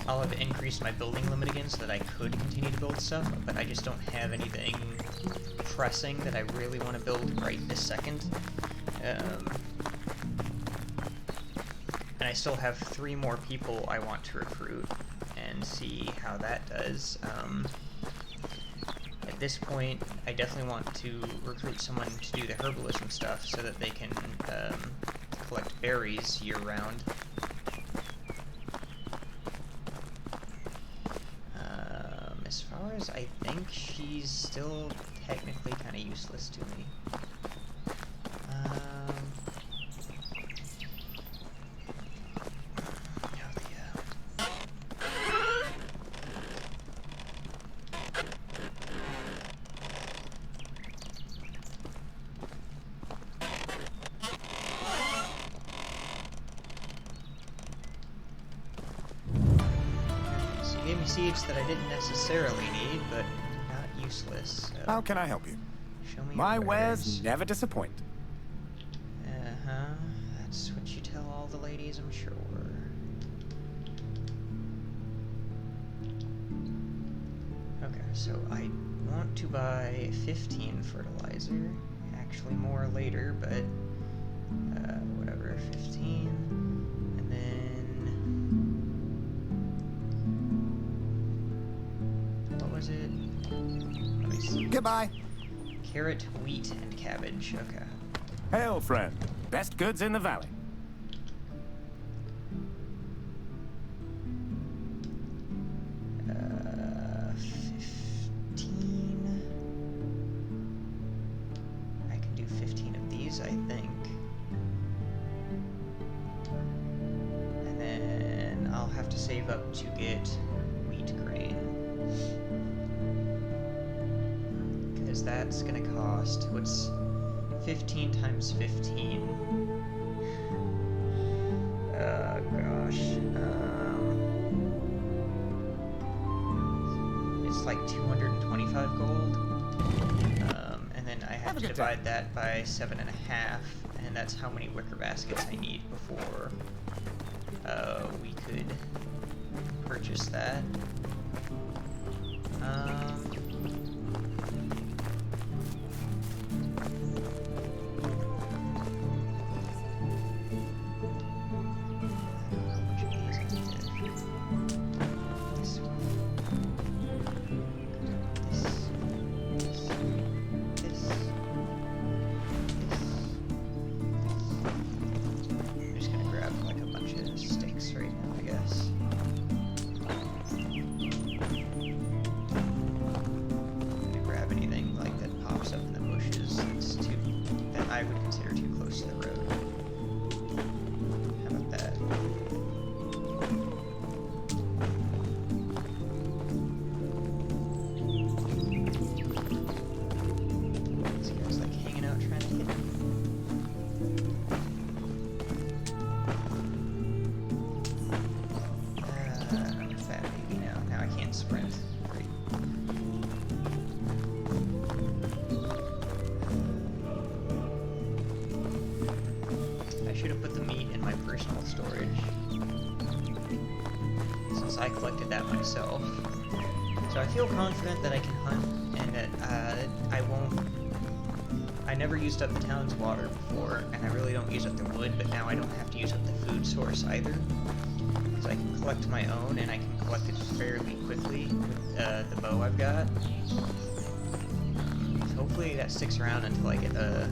I'll have increased my building limit again so that I could continue to build stuff, but I just don't have anything pressing that I really want to build right this second. And I still have 3 more people I want to recruit and see how that does. At this point, I definitely want to recruit someone to do the herbalism stuff so that they can collect berries year-round. As far as I think, she's still technically kind of useless to me. Gave me seeds that I didn't necessarily need, but not useless. So How can I help you? show me My your wares never disappoint. Uh-huh. That's what you tell all the ladies, I'm sure. Okay, so I want to buy 15 fertilizer. Actually more later, but whatever, 15. And then what was it? Let me see. Goodbye. Carrot, wheat, and cabbage. Okay. Hail, friend. Best goods in the valley. Uh, 15. I can do 15 of these, I think. And then I'll have to save up to get wheat grain. Because that's gonna cost, what's 15 times 15? Gosh. It's like 225 gold. And then I have to divide that by 7.5, and that's how many wicker baskets I need before we could purchase that. I collected that myself. So I feel confident that I can hunt and that I never used up the town's water before, and I really don't use up the wood, but now I don't have to use up the food source either. Because I can collect my own, and I can collect it fairly quickly with the bow I've got. So hopefully that sticks around until I get the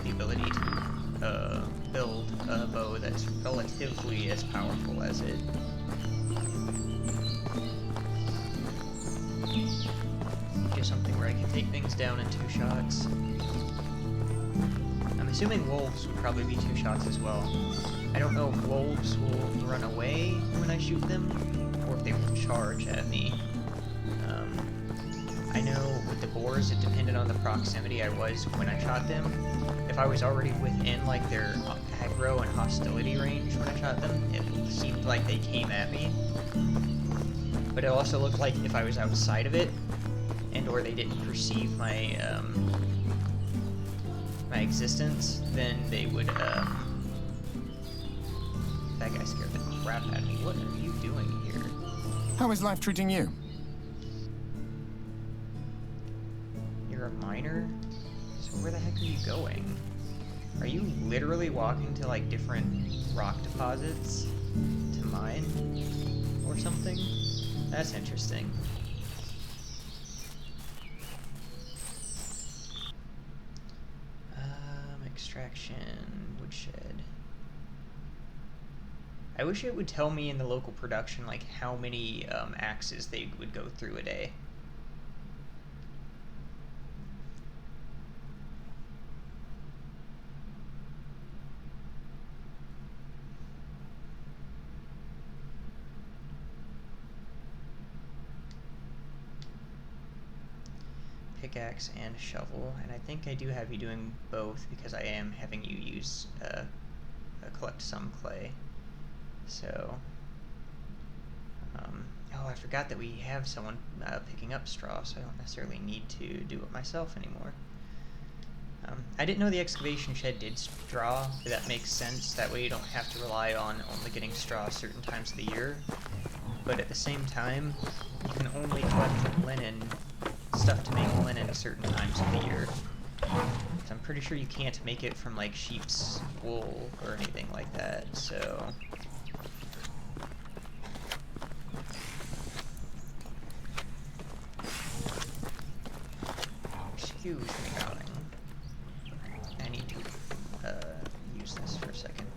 ability to build a bow that's relatively as powerful as it. Do something where I can take things down in 2 shots. I'm assuming wolves would probably be 2 shots as well. I don't know if wolves will run away when I shoot them, or if they will charge at me. I know with the boars, it depended on the proximity I was when I shot them. If I was already within like their aggro and hostility range when I shot them, it seemed like they came at me. But it also looked like if I was outside of it, and or they didn't perceive my my existence, then they would that guy scared the crap out of me. What are you doing here? How is life treating you? You're a miner? So where the heck are you going? Are you literally walking to like different rock deposits to mine or something? That's interesting. Extraction, woodshed. I wish it would tell me in the local production like how many axes they would go through a day. Pickaxe and shovel, and I think I do have you doing both because I am having you use collect some clay. So oh, I forgot that we have someone picking up straw, so I don't necessarily need to do it myself anymore. I didn't know the excavation shed did straw, but that makes sense. That way you don't have to rely on only getting straw certain times of the year. But at the same time, you can only collect linen stuff to make linen certain times of the year. So I'm pretty sure you can't make it from like sheep's wool or anything like that, so excuse me, darling. I need to use this for a second.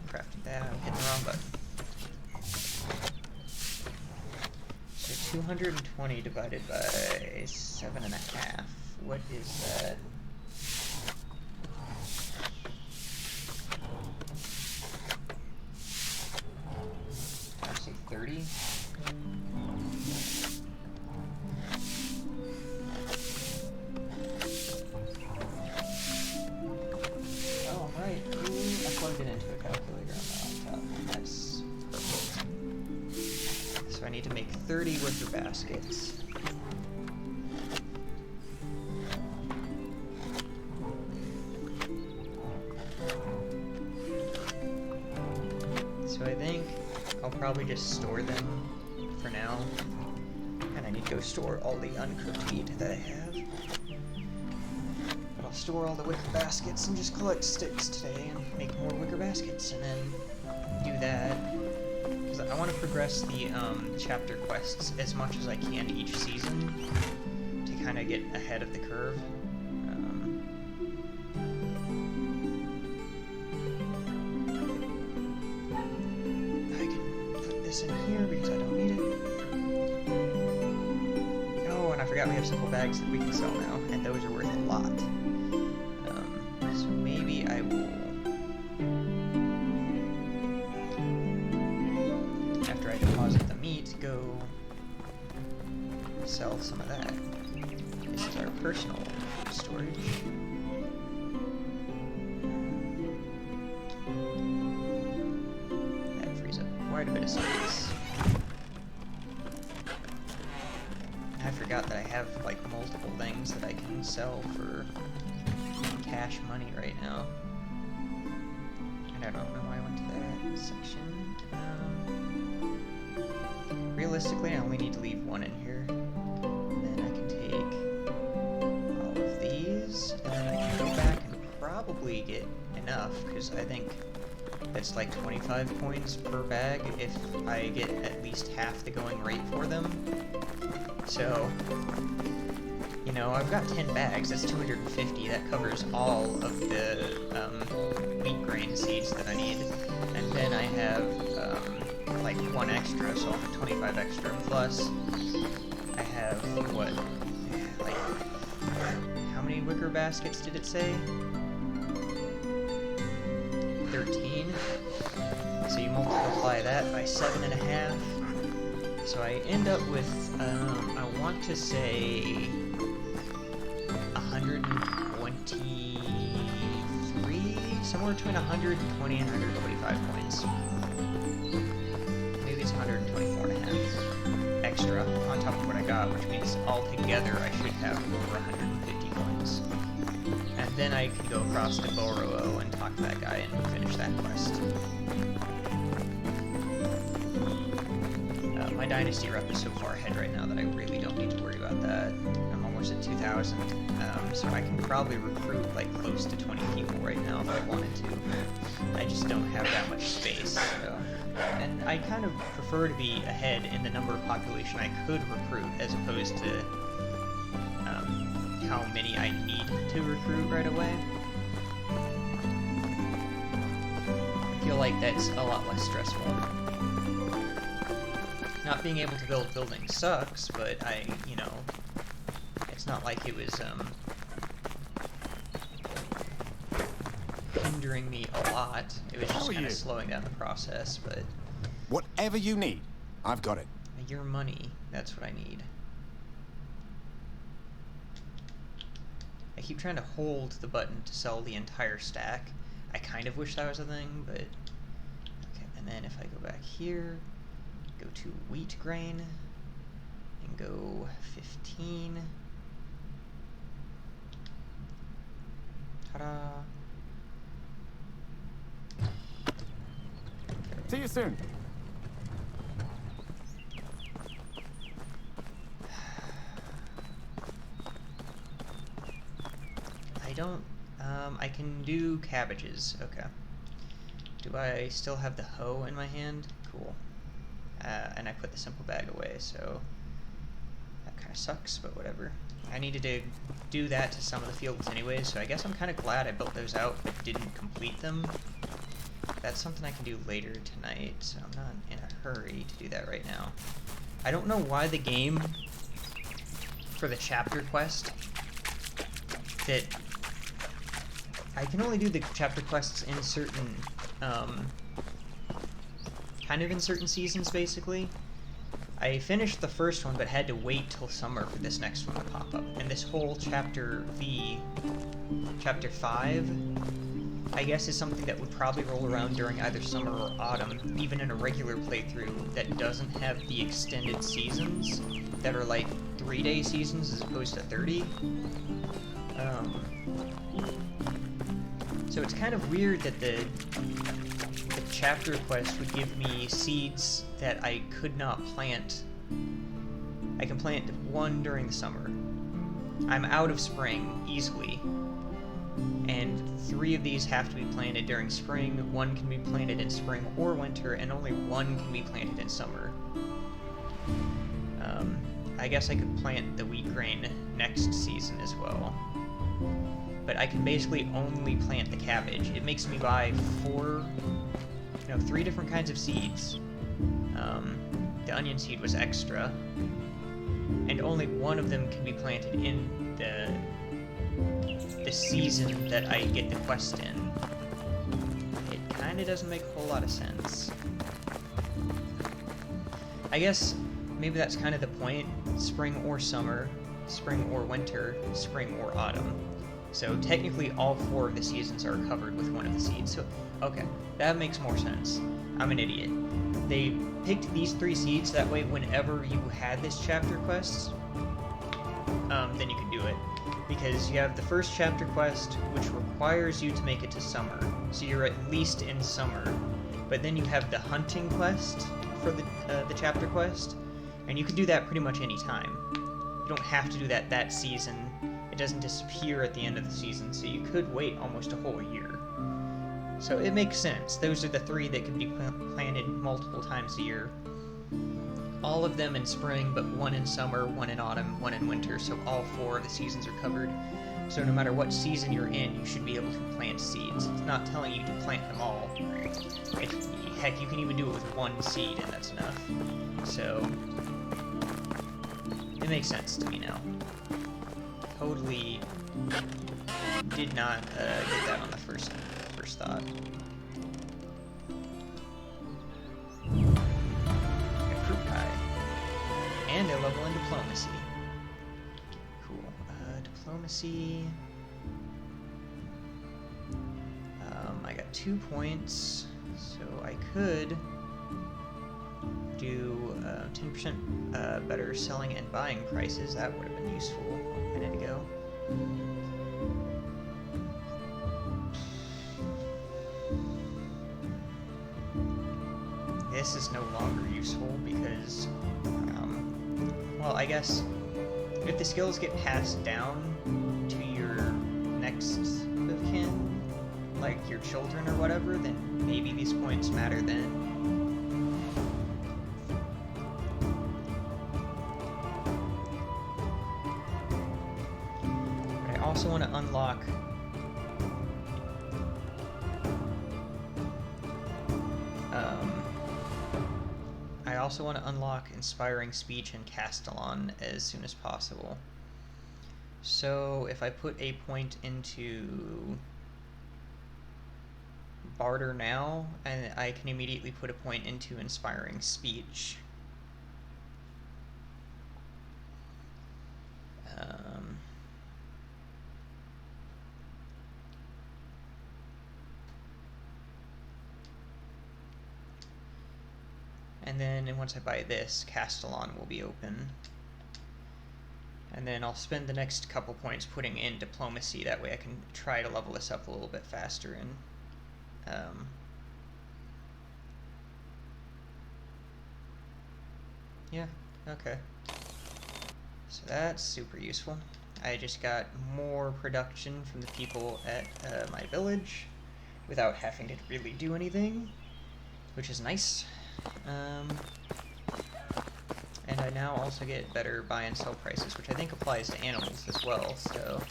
Crafted that, I'm hitting the wrong button. So 220 divided by 7.5. What is that? I say 30. Oh, right. Ooh, I plugged it into a calculator on my laptop. That's perfect. So I need to make 30 wicker baskets. probably just store them for now. And I need to go store all the uncooked meat that I have. But I'll store all the wicker baskets and just collect sticks today and make more wicker baskets, and then do that. Because I want to progress the chapter quests as much as I can each season to kind of get ahead of the curve. I can put this in here because I don't need it. Oh, and I forgot we have simple bags that we can sell now, and those are worth a lot. So maybe I will... after I deposit the meat, go sell some of that. This is our personal storage. That frees up quite a bit of space. I forgot that I have like multiple things that I can sell for cash money right now. And I don't know why I went to that section. Realistically, I only need to leave one in here. And then I can take all of these, and then I can go back and probably get enough, because I think that's like 25 coins per bag if I get at least half the going rate for them. So, you know, I've got 10 bags, that's 250, that covers all of the wheat grain seeds that I need. And then I have like one extra, so I'll have 25 extra, plus I have, what, like, how many wicker baskets did it say? 13. So you multiply that by 7.5. So I end up with, I want to say 123, somewhere between 120 and 125 coins. Maybe it's 124.5 extra on top of what I got, which means altogether I should have over 150 coins. And then I can go across to Borough and talk to that guy and finish that quest. My Dynasty rep is so far ahead right now that I really don't need to worry about that. I'm almost at 2,000, so I can probably recruit like close to 20 people right now if I wanted to. I just don't have that much space, so. And I kind of prefer to be ahead in the number of population I could recruit as opposed to how many I need to recruit right away. I feel like that's a lot less stressful. Not being able to build buildings sucks, but you know, it's not like it was, hindering me a lot. It was just kind of slowing down the process, but... Whatever you need, I've got it. Your money, that's what I need. I keep trying to hold the button to sell the entire stack. I kind of wish that was a thing, but... Okay, and then if I go back here... go to wheat grain and go 15. Ta-da! See you soon. I don't, I can do cabbages, okay. Do I still have the hoe in my hand? Cool. And I put the simple bag away, so that kind of sucks, but whatever. I needed to do that to some of the fields anyway, so I guess I'm kind of glad I built those out but didn't complete them. That's something I can do later tonight, so I'm not in a hurry to do that right now. I don't know why the game, for the chapter quest, that I can only do the chapter quests in certain, kind of in certain seasons, basically. I finished the first one, but had to wait till summer for this next one to pop up. And this whole Chapter V, Chapter 5, I guess is something that would probably roll around during either summer or autumn, even in a regular playthrough that doesn't have the extended seasons that are like 3-day seasons as opposed to 30. So it's kind of weird that the chapter quest would give me seeds that I could not plant. I can plant one during the summer. I'm out of spring, easily. And 3 of these have to be planted during spring, 1 can be planted in spring or winter, and only 1 can be planted in summer. I guess I could plant the wheat grain next season as well. But I can basically only plant the cabbage. It makes me buy 3 different kinds of seeds. The onion seed was extra. And only 1 of them can be planted in the season that I get the quest in. It kinda doesn't make a whole lot of sense. I guess maybe that's kind of the point. Spring or summer, spring or winter, spring or autumn. So technically all 4 of the seasons are covered with 1 of the seeds. So, okay, that makes more sense. I'm an idiot. They picked these 3 seeds, that way whenever you had this chapter quest, then you could do it. Because you have the first chapter quest, which requires you to make it to summer. So you're at least in summer. But then you have the hunting quest for the chapter quest, and you can do that pretty much any time. You don't have to do that season. It doesn't disappear at the end of the season, so you could wait almost a whole year. So it makes sense. Those are the 3 that could be planted multiple times a year. All of them in spring, but 1 in summer, 1 in autumn, 1 in winter, so all 4 of the seasons are covered. So no matter what season you're in, you should be able to plant seeds. It's not telling you to plant them all. Heck, you can even do it with 1 seed, and that's enough. So it makes sense to me now. Totally did not get that on the first thought. A fruit pie. And a level in diplomacy. Cool. Diplomacy. I got 2 points, so I could do 10% better selling and buying prices. That would have been useful a minute ago. This is no longer useful because, well, I guess if the skills get passed down to your next of kin, like your children or whatever, then maybe these points matter then. But I also want to unlock Inspiring Speech and Castellan as soon as possible. So if I put a point into Barter now, and I can immediately put a point into Inspiring Speech. And then once I buy this, Castellan will be open. And then I'll spend the next couple points putting in Diplomacy, that way I can try to level this up a little bit faster. And yeah, okay. So that's super useful. I just got more production from the people at my village without having to really do anything, which is nice. And I now also get better buy and sell prices, which I think applies to animals as well, so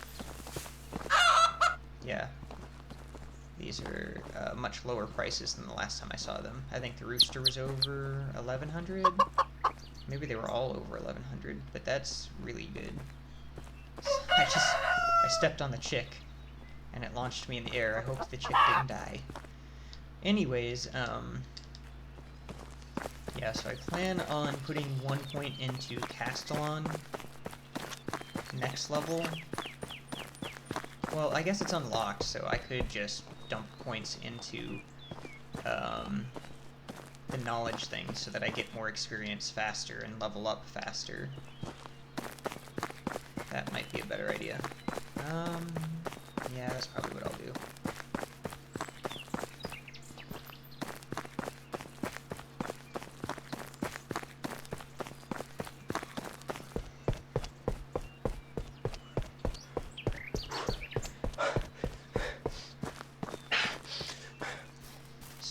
yeah. These are much lower prices than the last time I saw them. I think the rooster was over 1100. Maybe they were all over 1100, but that's really good. I stepped on the chick, and it launched me in the air. I hope the chick didn't die. Anyways, yeah, so I plan on putting 1 point into Castellan next level. Well, I guess it's unlocked, so I could just dump points into the knowledge thing so that I get more experience faster and level up faster. That might be a better idea. Yeah, that's probably what I'll do.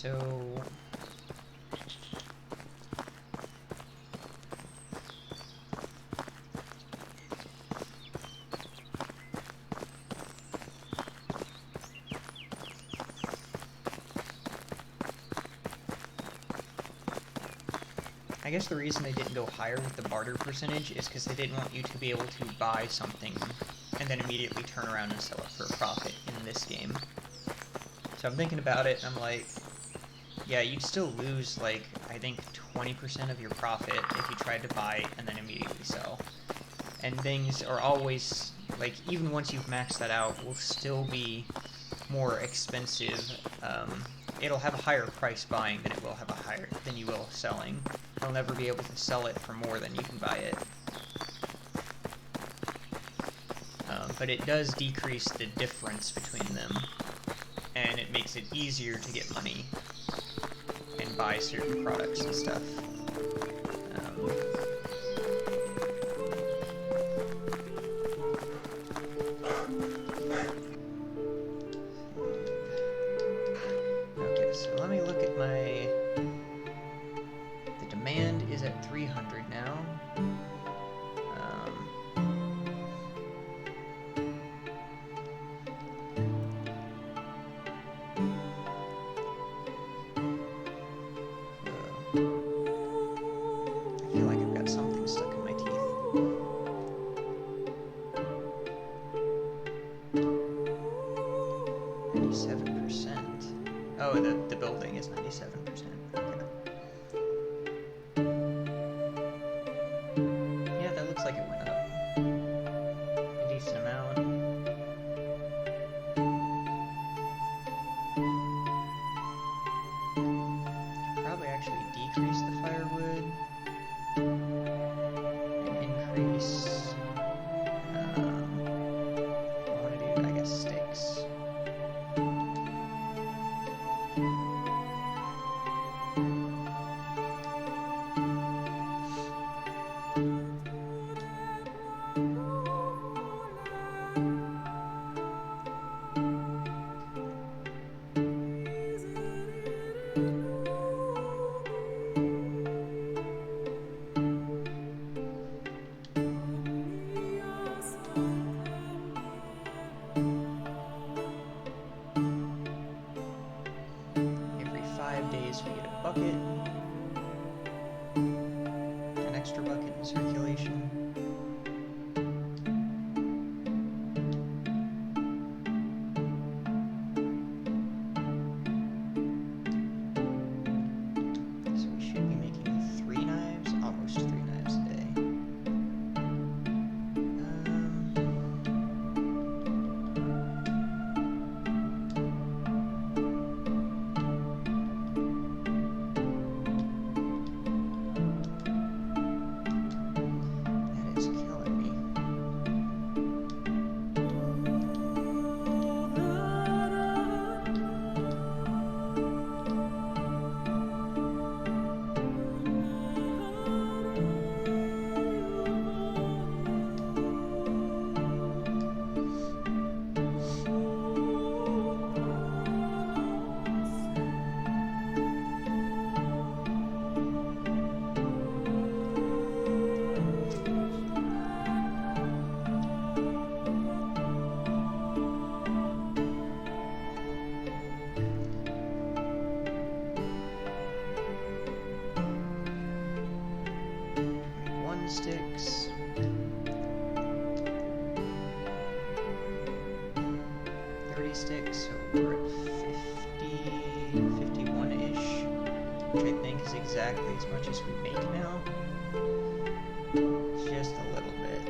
so... I guess the reason they didn't go higher with the barter percentage is because they didn't want you to be able to buy something and then immediately turn around and sell it for a profit in this game. So I'm thinking about it, and I'm like, yeah, you'd still lose, like, I think 20% of your profit if you tried to buy and then immediately sell. And things are always, like, even once you've maxed that out, will still be more expensive. It'll have a higher price buying than it will have a higher than you will selling. You'll never be able to sell it for more than you can buy it. But it does decrease the difference between them, and it makes it easier to get money and buy certain products and stuff. Okay, so let me look at my... The demand is at 300 now. I feel like I've got something stuck in my teeth. Oh, the building is 97%. Okay. Yeah, that looks like it went up a decent amount. Probably actually decrease the firewood and increase. I want to do, I guess, sticks. Every 5 days we get a bucket. An extra bucket in circulation. So we should be making 3 knives, almost 3 knives a day. That is killing me. Sticks. 30 sticks, so we're at 50, 51-ish, which I think is exactly as much as we make now. Just a little bit.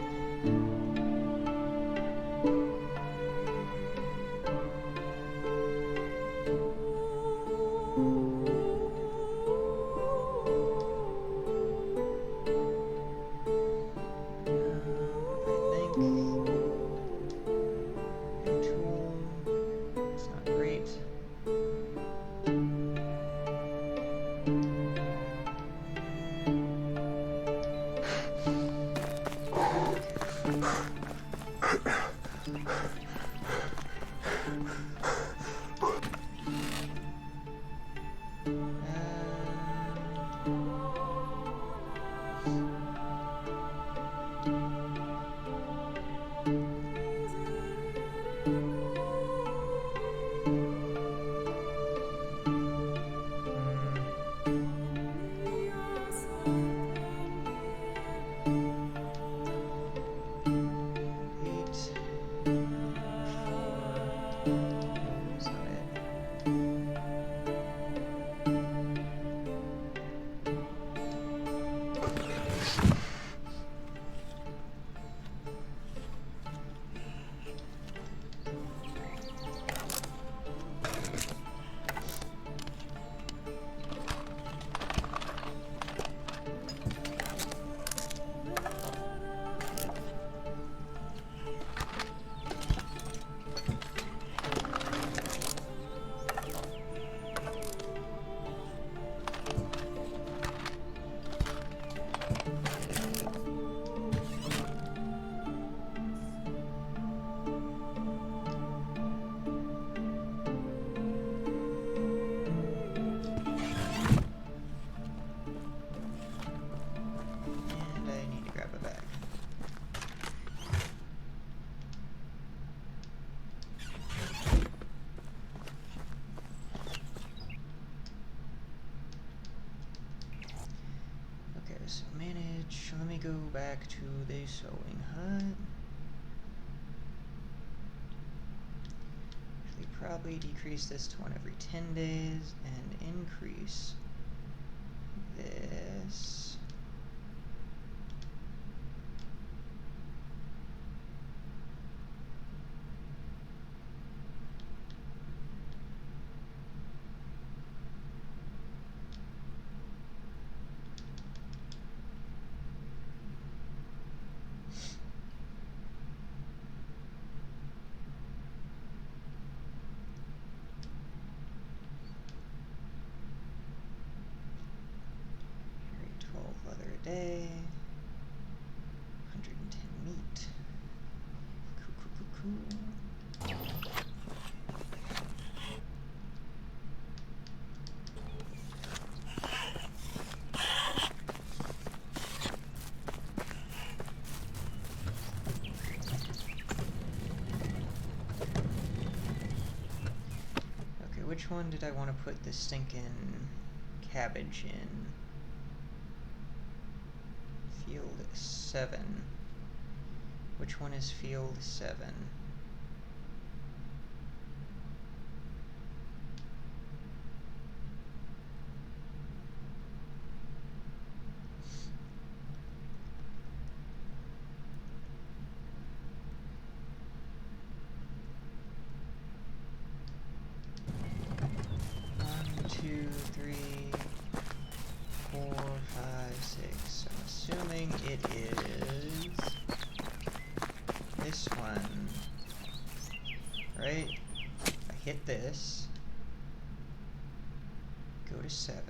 go back to the sewing hut. Actually, probably decrease this to 1 every 10 days and increase this. Day, 110 meat. Cool. Okay, which one did I want to put the stinking cabbage in? Field 7. Which one is field 7? One, two, three, 4, 5, 6. I'm assuming it is this one, right? I hit this, go to 7.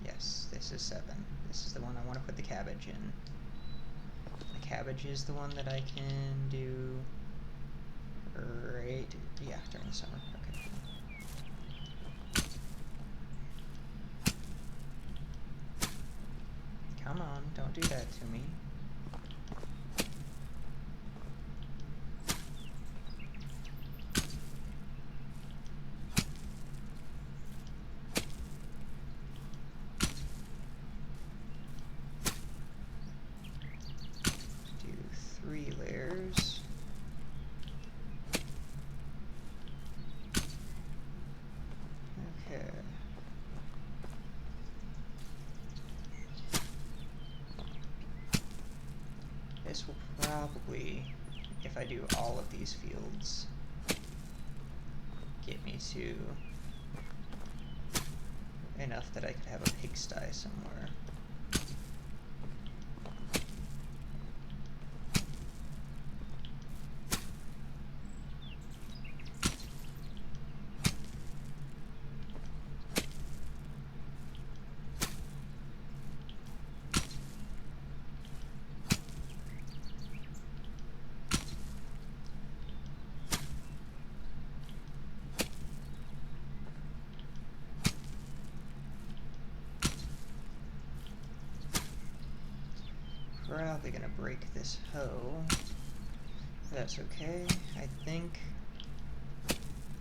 Yes, this is 7. This is the one I want to put the cabbage in. The cabbage is the one that I can do, right? Yeah, during the summer. Okay. Come on, don't do that to me. Do 3 layers. Okay. This will probably, if I do all of these fields, get me to enough that I could have a pigsty somewhere. Probably gonna break this hoe. That's okay. I think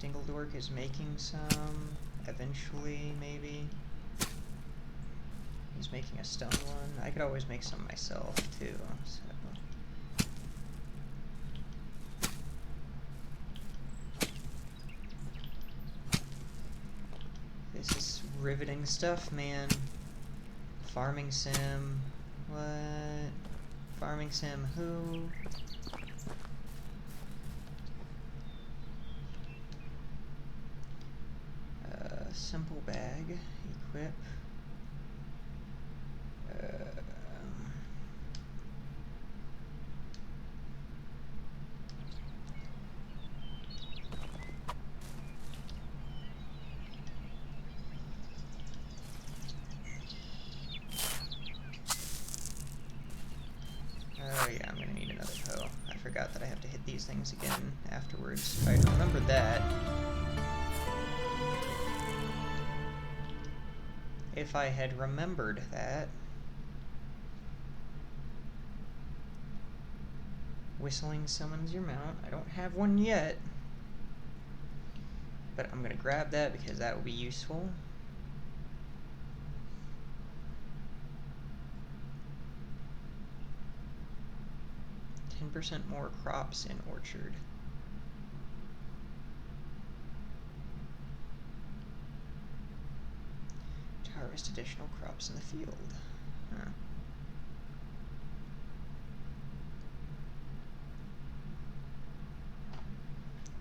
Dingledork is making some. Eventually, maybe. He's making a stone one. I could always make some myself, too. So. This is riveting stuff, man. Farming sim. What? Farming sim who? Simple bag. Equip. Oh yeah, I'm gonna need another hoe. I forgot that I have to hit these things again afterwards. If I remembered that. If I had remembered that. Whistling summons your mount. I don't have one yet. But I'm gonna grab that because that will be useful. 10% more crops in orchard. To harvest additional crops in the field. Huh.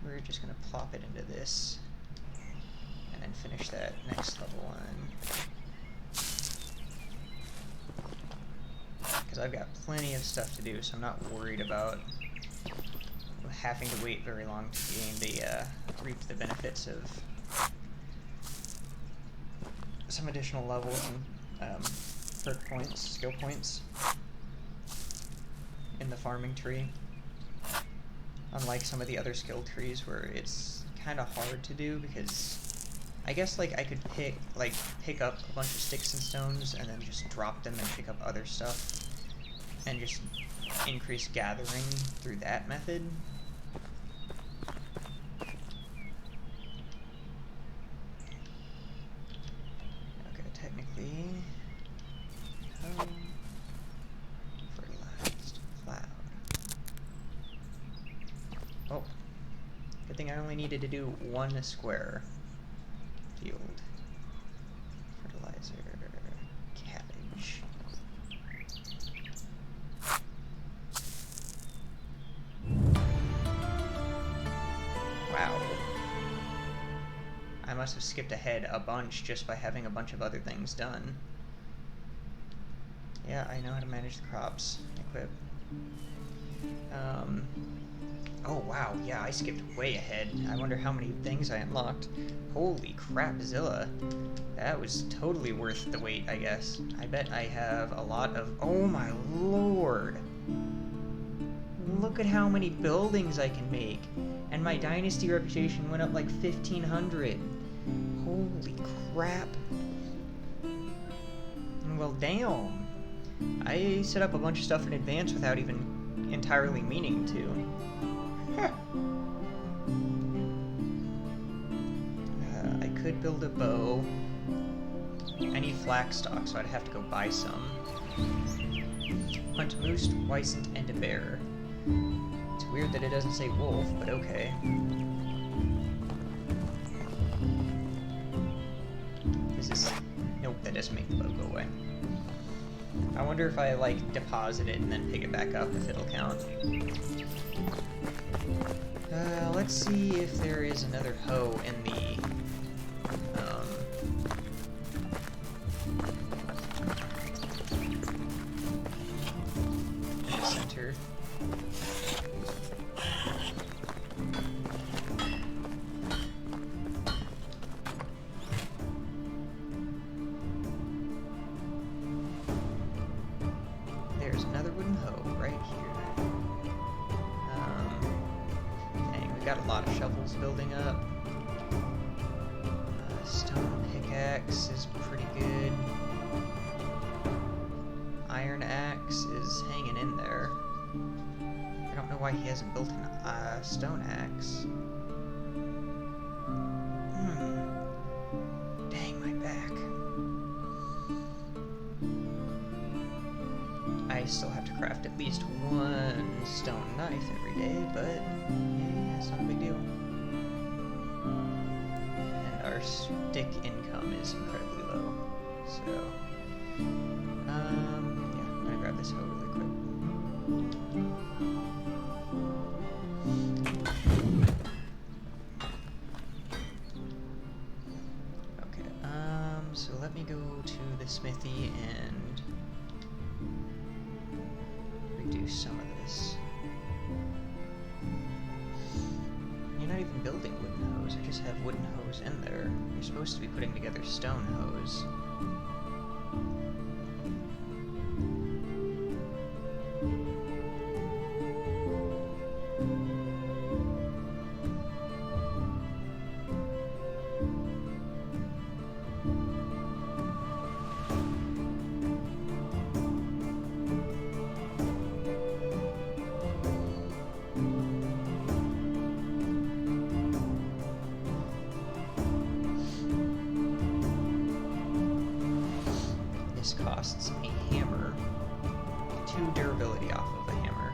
We're just going to plop it into this and then finish that next level on. Because I've got plenty of stuff to do, so I'm not worried about having to wait very long to gain the reap the benefits of some additional levels and perk points, skill points in the farming tree. Unlike some of the other skill trees where it's kind of hard to do, because I guess like I could pick up a bunch of sticks and stones and then just drop them and pick up other stuff and just increase gathering through that method. Okay, technically, fertilized cloud. Oh, good thing I only needed to do one square field. Fertilizer, cabbage. Wow. I must have skipped ahead a bunch just by having a bunch of other things done. Yeah, I know how to manage the crops. Equip. Oh wow, yeah, I skipped way ahead. I wonder how many things I unlocked. Holy crap, Zilla. That was totally worth the wait, I guess. I bet I have a lot of... Oh my lord! Look at how many buildings I can make! And my Dynasty reputation went up like 1,500. Holy crap. Well, damn. I set up a bunch of stuff in advance without even entirely meaning to. I could build a bow. I need flax stock, so I'd have to go buy some. Hunt moose, wisent, and a bear. It's weird that it doesn't say wolf, but okay. Is this... Nope, that doesn't make the bow go away. I wonder if I, like, deposit it and then pick it back up, if it'll count. Let's see if there is another hoe in the, center. There's another wooden hoe right here. Got a lot of shovels building up. Stone pickaxe is pretty good. Iron axe is hanging in there. I don't know why he hasn't built a stone axe. Dang, my back. I still have to craft at least one stone knife every day, but it's not a big deal. And our stick income is incredibly low. So, yeah, I'm gonna grab this hoe really quick. Okay, so let me go to the smithy and reduce some of this. You're not even building wooden hoes, I just have wooden hoes in there. You're supposed to be putting together stone hoes. Costs a hammer, 2 durability off of a hammer.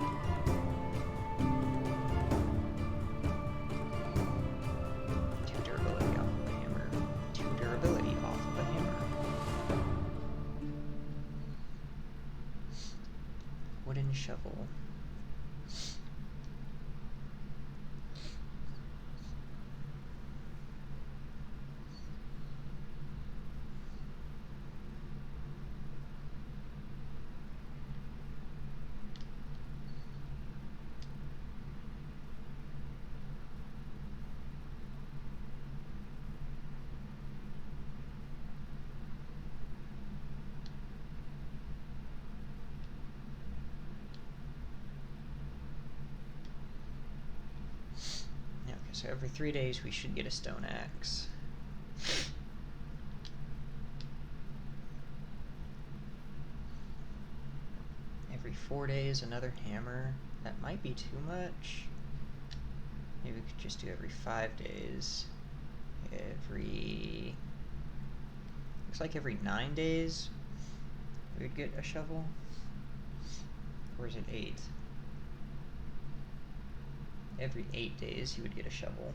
shovel. Yeah, okay, so every 3 days we should get a stone axe. Every 4 days another hammer. That might be too much. Maybe we could just do every 5 days. Looks like every 9 days we would get a shovel. Or is it 8? Every 8 days you would get a shovel.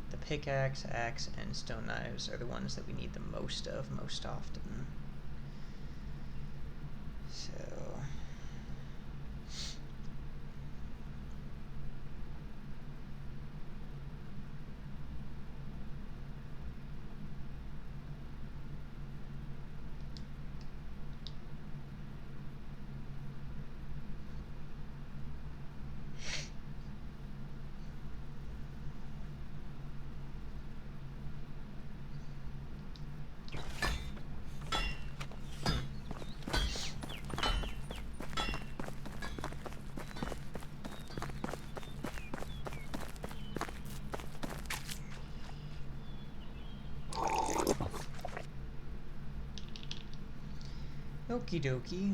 The pickaxe, axe, and stone knives are the ones that we need the most of most often. So okie dokie.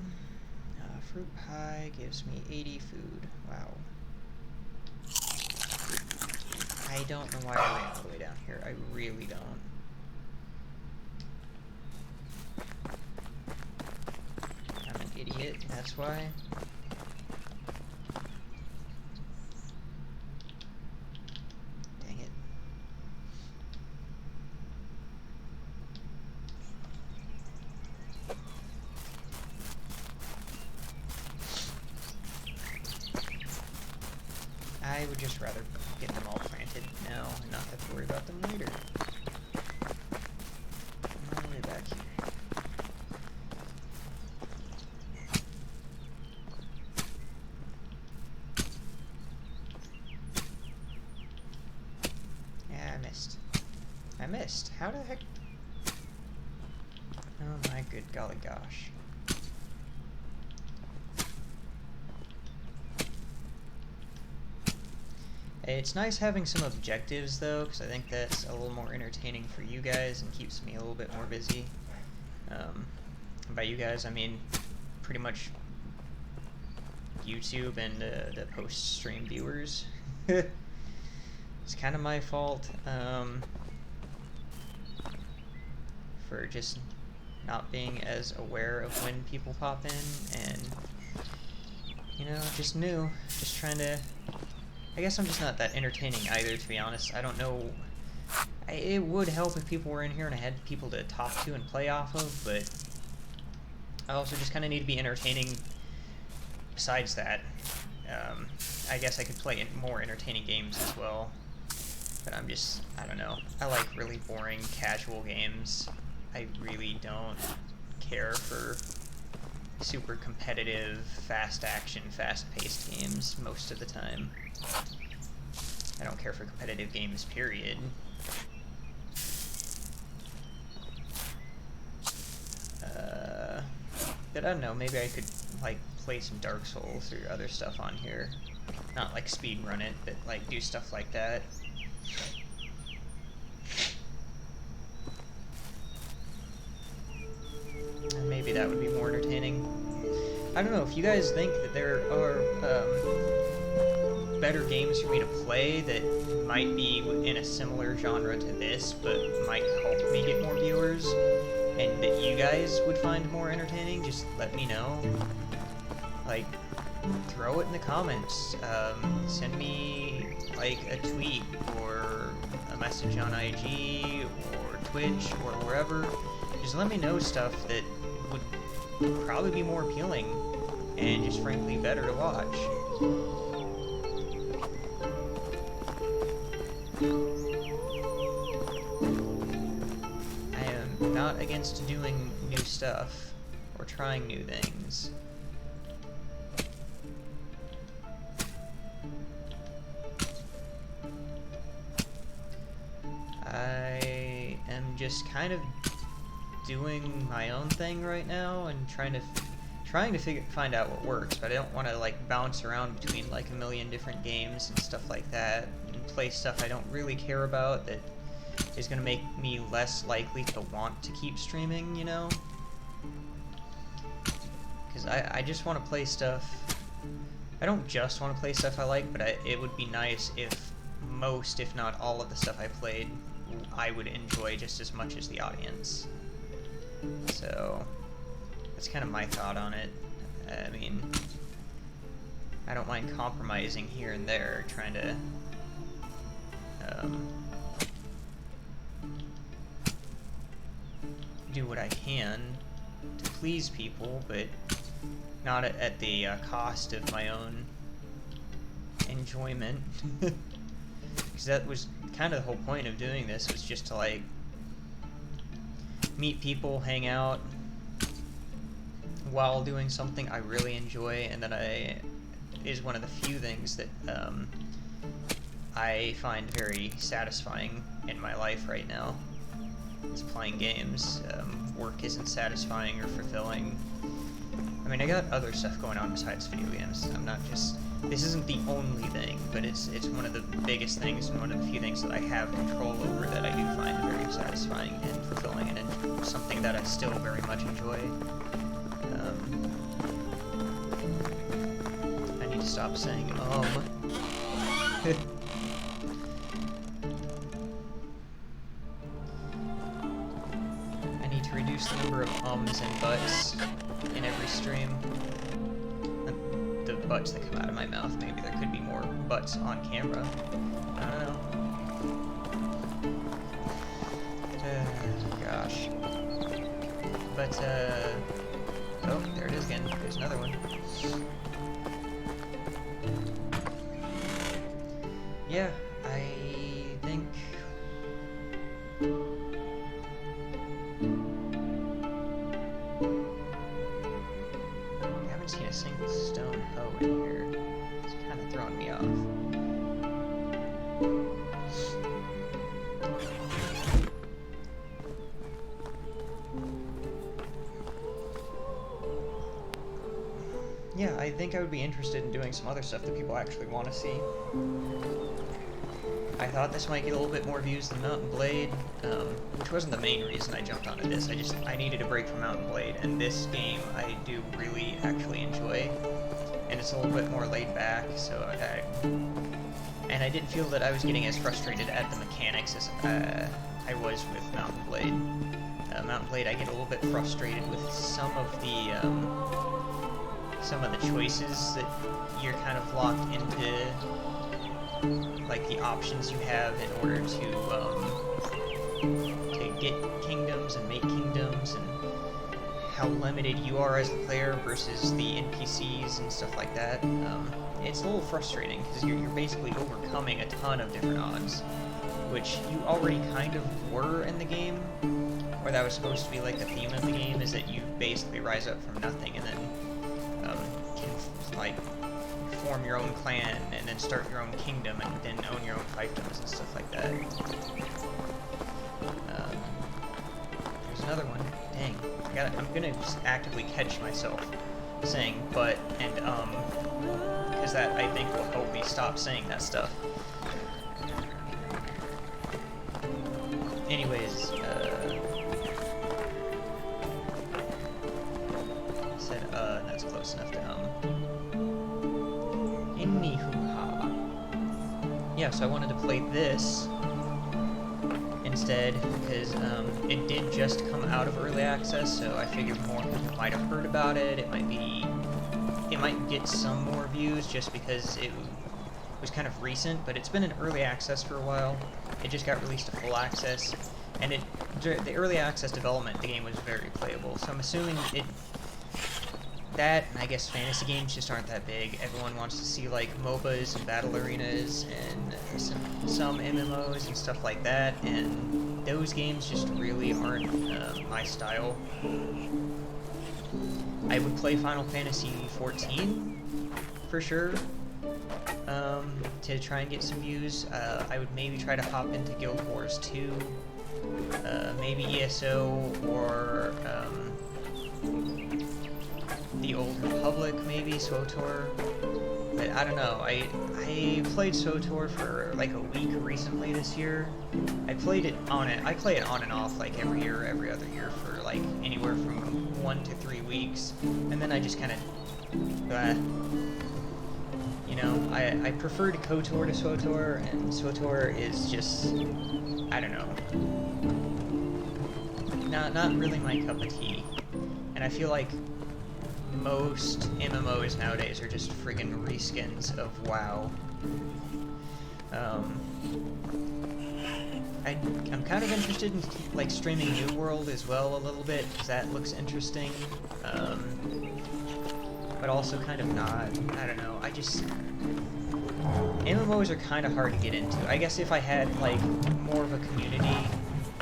Fruit pie gives me 80 food. Wow. I don't know why I ran all the way down here. I really don't. I'm an idiot, that's why. Dang it. I would just rather get them all planted now and not have to worry about them later. I'm all the way back here. Yeah, I missed. I missed. How the heck? Oh my good golly gosh. It's nice having some objectives, though, because I think that's a little more entertaining for you guys and keeps me a little bit more busy. By you guys, I mean pretty much YouTube and the post-stream viewers. It's kind of my fault for just not being as aware of when people pop in and, you know, just new. Just trying to... I guess I'm just not that entertaining either, to be honest. I don't know. It would help if people were in here and I had people to talk to and play off of, but I also just kind of need to be entertaining besides that. I guess I could play more entertaining games as well, but I don't know. I like really boring, casual games. I really don't care for super competitive, fast action, fast-paced games most of the time. I don't care for competitive games, period. But I don't know, maybe I could, like, play some Dark Souls or other stuff on here. Not, like, speedrun it, but, like, do stuff like that. And maybe that would be more entertaining. I don't know, if you guys think that there are, better games for me to play that might be in a similar genre to this, but might help me get more viewers, and that you guys would find more entertaining, just let me know. Like, throw it in the comments. Send me, like, a tweet or a message on IG or Twitch or wherever. Just let me know stuff that would probably be more appealing and just frankly better to watch. I am not against doing new stuff or trying new things. I am just kind of doing my own thing right now and trying to find out what works, but I don't want to like bounce around between like a million different games and stuff like that and play stuff I don't really care about that is going to make me less likely to want to keep streaming, you know? Because I just want to play stuff. I don't just want to play stuff I like, but it would be nice if most, if not all of the stuff I played, I would enjoy just as much as the audience. So that's kind of my thought on it. I mean, I don't mind compromising here and there, trying to do what I can to please people, but not at the cost of my own enjoyment. Because that was kind of the whole point of doing this, was just to like meet people, hang out while doing something I really enjoy, and that is one of the few things that I find very satisfying in my life right now, is playing games. Work isn't satisfying or fulfilling. I mean, I got other stuff going on besides video games. I'm not just... This isn't the only thing, but it's one of the biggest things and one of the few things that I have control over that I do find very satisfying and fulfilling, and something that I still very much enjoy. I need to stop saying I need to reduce the number of ums and buts in every stream. The butts that come out of my mouth. Maybe there could be more butts on camera. I don't know. Gosh. But, oh, there it is again. There's another one. Yeah, I think... I haven't seen a single stone hoe in here. It's kind of throwing me off. Yeah, I think I would be interested in doing some other stuff that people actually want to see. I thought this might get a little bit more views than Mount & Blade, which wasn't the main reason I jumped onto this. I needed a break from Mount & Blade, and this game I do really actually enjoy, and it's a little bit more laid back, so and I didn't feel that I was getting as frustrated at the mechanics as I was with Mount & Blade. Mount & Blade, I get a little bit frustrated with some of the choices that you're kind of locked into, like the options you have in order to get kingdoms and make kingdoms, and how limited you are as a player versus the NPCs and stuff like that. It's a little frustrating because you're basically overcoming a ton of different odds, which you already kind of were in the game, or that was supposed to be like the theme of the game, is that you basically rise up from nothing and then can like form your own clan and then start your own kingdom and then own your own fiefdoms and stuff like that. There's another one. Dang. I'm gonna just actively catch myself saying but and because that I think will help me stop saying that stuff. Anyways, said that's close enough to Anywho-ha. yeah, so I wanted to play this instead because it did just come out of early access, so I figured more people might have heard about it. It might get some more views just because it was kind of recent, but it's been in early access for a while. It just got released to full access, and the early access development, the game was very playable. So I'm assuming that, and I guess fantasy games just aren't that big. Everyone wants to see like MOBAs and battle arenas and some MMOs and stuff like that, and those games just really aren't my style. I would play Final Fantasy 14 for sure to try and get some views. I would maybe try to hop into Guild Wars 2, maybe ESO, or the Old Republic, maybe SWTOR. But I don't know. I played SWTOR for like a week recently this year. I play it on and off like every year, every other year for like anywhere from 1 to 3 weeks, and then I just kind of, you know, I prefer to KOTOR to SWTOR, and SWTOR is just, I don't know, not really my cup of tea, and I feel like most MMOs nowadays are just friggin' reskins of WoW. I'm kind of interested in like streaming New World as well a little bit, because that looks interesting, but also kind of not. I don't know, MMOs are kind of hard to get into. I guess if I had like more of a community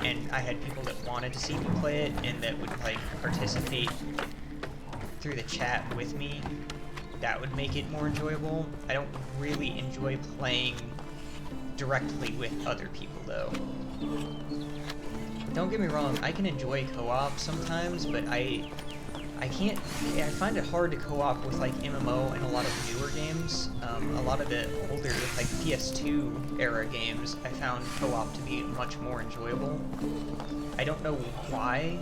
and I had people that wanted to see me play it and that would like participate through the chat with me, that would make it more enjoyable. I don't really enjoy playing directly with other people though. Don't get me wrong, I can enjoy co-op sometimes, but I find it hard to co-op with like MMO and a lot of newer games. A lot of the older like PS2 era games I found co-op to be much more enjoyable. I don't know why.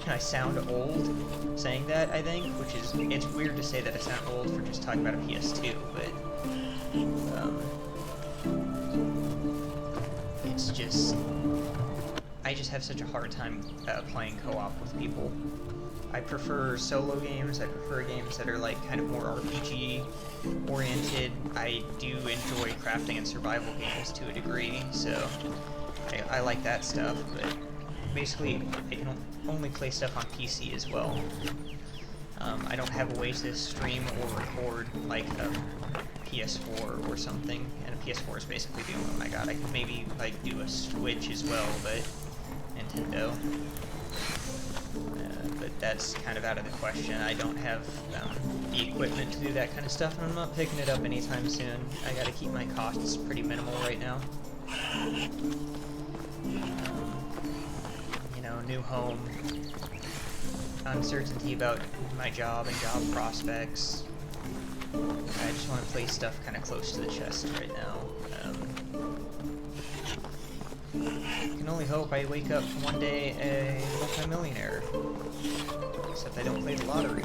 I sound old saying that, I think, which is, it's weird to say that I sound old for just talking about a PS2, but it's just, I just have such a hard time playing co-op with people. I prefer solo games. I prefer games that are like kind of more RPG oriented. I do enjoy crafting and survival games to a degree, so I like that stuff, but basically I can only play stuff on PC as well. I don't have a way to stream or record like a PS4 or something, and a PS4 is basically the only one I got. I could maybe like do a Switch as well, but Nintendo. But that's kind of out of the question. I don't have the equipment to do that kind of stuff, and I'm not picking it up anytime soon. I gotta keep my costs pretty minimal right now. You know, new home, uncertainty about my job and job prospects. I just want to play stuff kind of close to the chest right now. I can only hope I wake up one day a multi-millionaire. Except I don't play the lottery.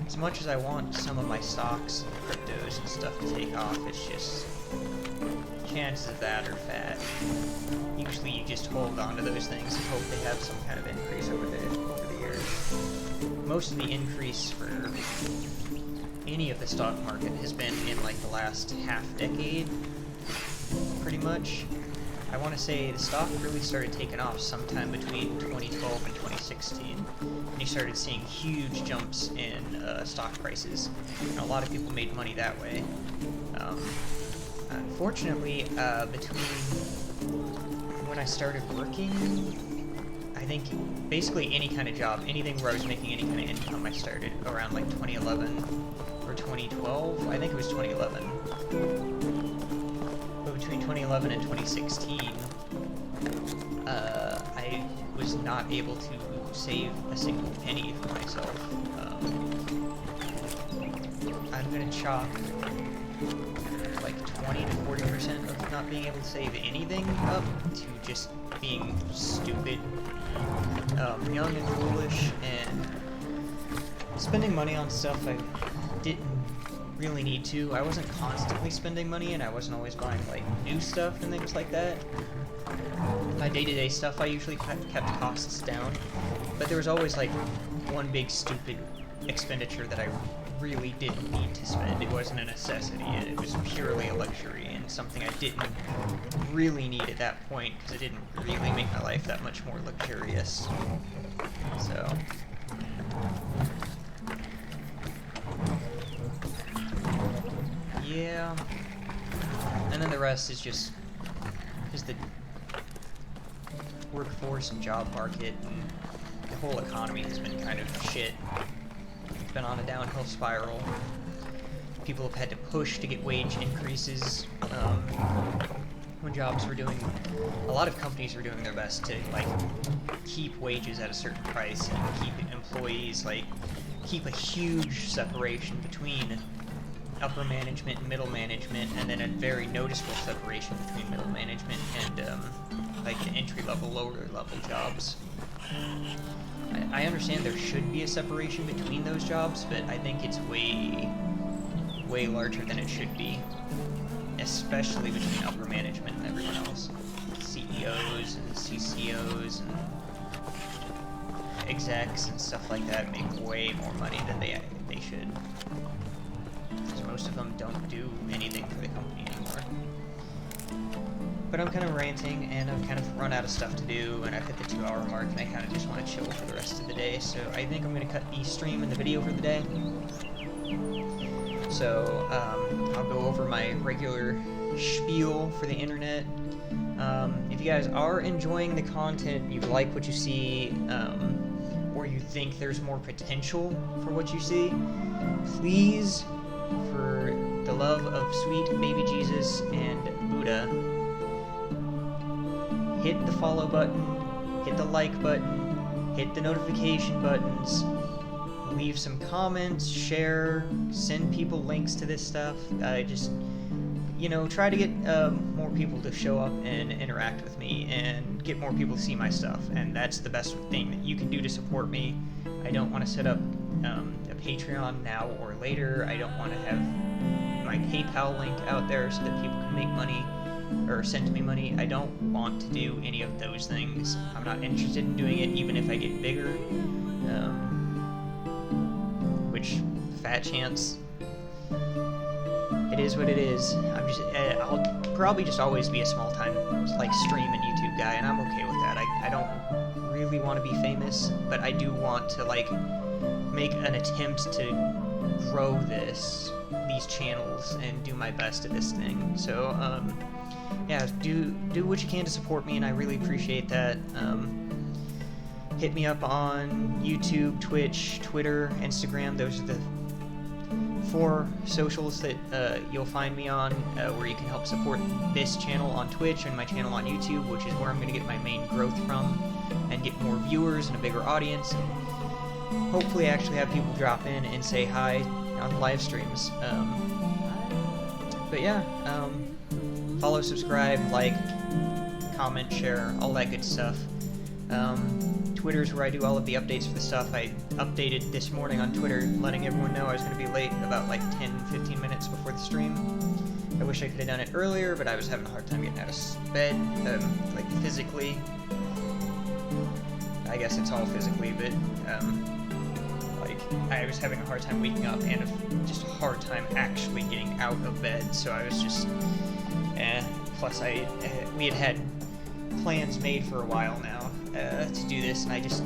As much as I want some of my stocks and cryptos and stuff to take off, it's just, chances of that are fat. Usually you just hold on to those things and hope they have some kind of increase over the years. Most of the increase for any of the stock market has been in like the last half decade, pretty much. I want to say the stock really started taking off sometime between 2012 and 2016, and you started seeing huge jumps in stock prices, and a lot of people made money that way. Unfortunately, between when I started working, I think basically any kind of job, anything where I was making any kind of income, I started around like 2011 or 2012. I think it was 2011. But between 2011 and 2016, I was not able to save a single penny for myself. I'm gonna chalk like 20 to 40% of not being able to save anything up to just being stupid, young and foolish, and spending money on stuff I didn't really need to. I wasn't constantly spending money, and I wasn't always buying like new stuff and things like that. My day-to-day stuff, I usually kept costs down, but there was always like one big stupid expenditure that I really didn't need to spend. It wasn't a necessity, it was purely a luxury and something I didn't really need at that point because it didn't really make my life that much more luxurious. So yeah, and then the rest is just the workforce and job market, and the whole economy has been kind of shit. It's been on a downhill spiral. People have had to push to get wage increases. When jobs were doing, a lot of companies were doing their best to like keep wages at a certain price and keep employees, like keep a huge separation between upper management and middle management, and then a very noticeable separation between middle management and like the entry-level, lower-level jobs. I understand there should be a separation between those jobs, but I think it's way larger than it should be, especially between upper management and everyone else. CEOs and CCOs and execs and stuff like that make way more money than they should. Because most of them don't do anything for the company anymore. But I'm kind of ranting, and I've kind of run out of stuff to do, and I've hit the 2-hour mark, and I kind of just want to chill for the rest of the day, so I think I'm going to cut the stream and the video for the day. So, I'll go over my regular spiel for the internet. If you guys are enjoying the content, you like what you see, or you think there's more potential for what you see, please, for the love of sweet baby Jesus and Buddha, hit the follow button, hit the like button, hit the notification buttons, leave some comments, share, send people links to this stuff. Just, you know, try to get more people to show up and interact with me and get more people to see my stuff, and that's the best thing that you can do to support me. I don't want to set up a Patreon now or later. I don't want to have my PayPal link out there so that people can make money or send me money. I don't want to do any of those things. I'm not interested in doing it even if I get bigger, which, fat chance. It is what it is. I'll probably just always be a small-time, like, stream and YouTube guy, and I'm okay with that. I don't really want to be famous, but I do want to, like, make an attempt to grow these channels and do my best at this thing. So, yeah, do what you can to support me, and I really appreciate that. Hit me up on YouTube, Twitch, Twitter, Instagram. Those are the 4 socials that you'll find me on, where you can help support this channel on Twitch and my channel on YouTube, which is where I'm going to get my main growth from and get more viewers and a bigger audience, and hopefully actually have people drop in and say hi on the live streams. But yeah, follow, subscribe, like, comment, share, all that good stuff. Twitter's where I do all of the updates for the stuff. I updated this morning on Twitter, letting everyone know I was going to be late about like 10-15 minutes before the stream. I wish I could have done it earlier, but I was having a hard time getting out of bed, like physically. I guess it's all physically, but like I was having a hard time waking up and just a hard time actually getting out of bed. So I was just, Plus we had plans made for a while now to do this, and I just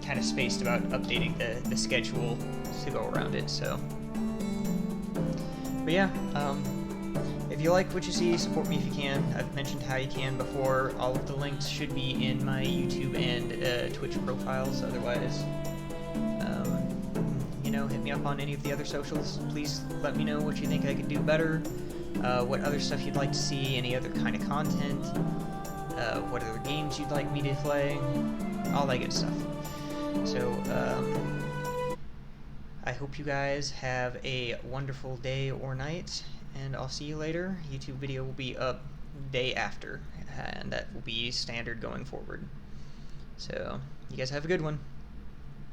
kind of spaced about updating the schedule to go around it. So, but yeah, if you like what you see, support me if you can. I've mentioned how you can before. All of the links should be in my YouTube and Twitch profiles. Otherwise, you know, hit me up on any of the other socials. Please let me know what you think I could do better, what other stuff you'd like to see, any other kind of content, what other games you'd like me to play, all that good stuff. So, I hope you guys have a wonderful day or night, and I'll see you later. YouTube video will be up day after, and that will be standard going forward. So, you guys have a good one.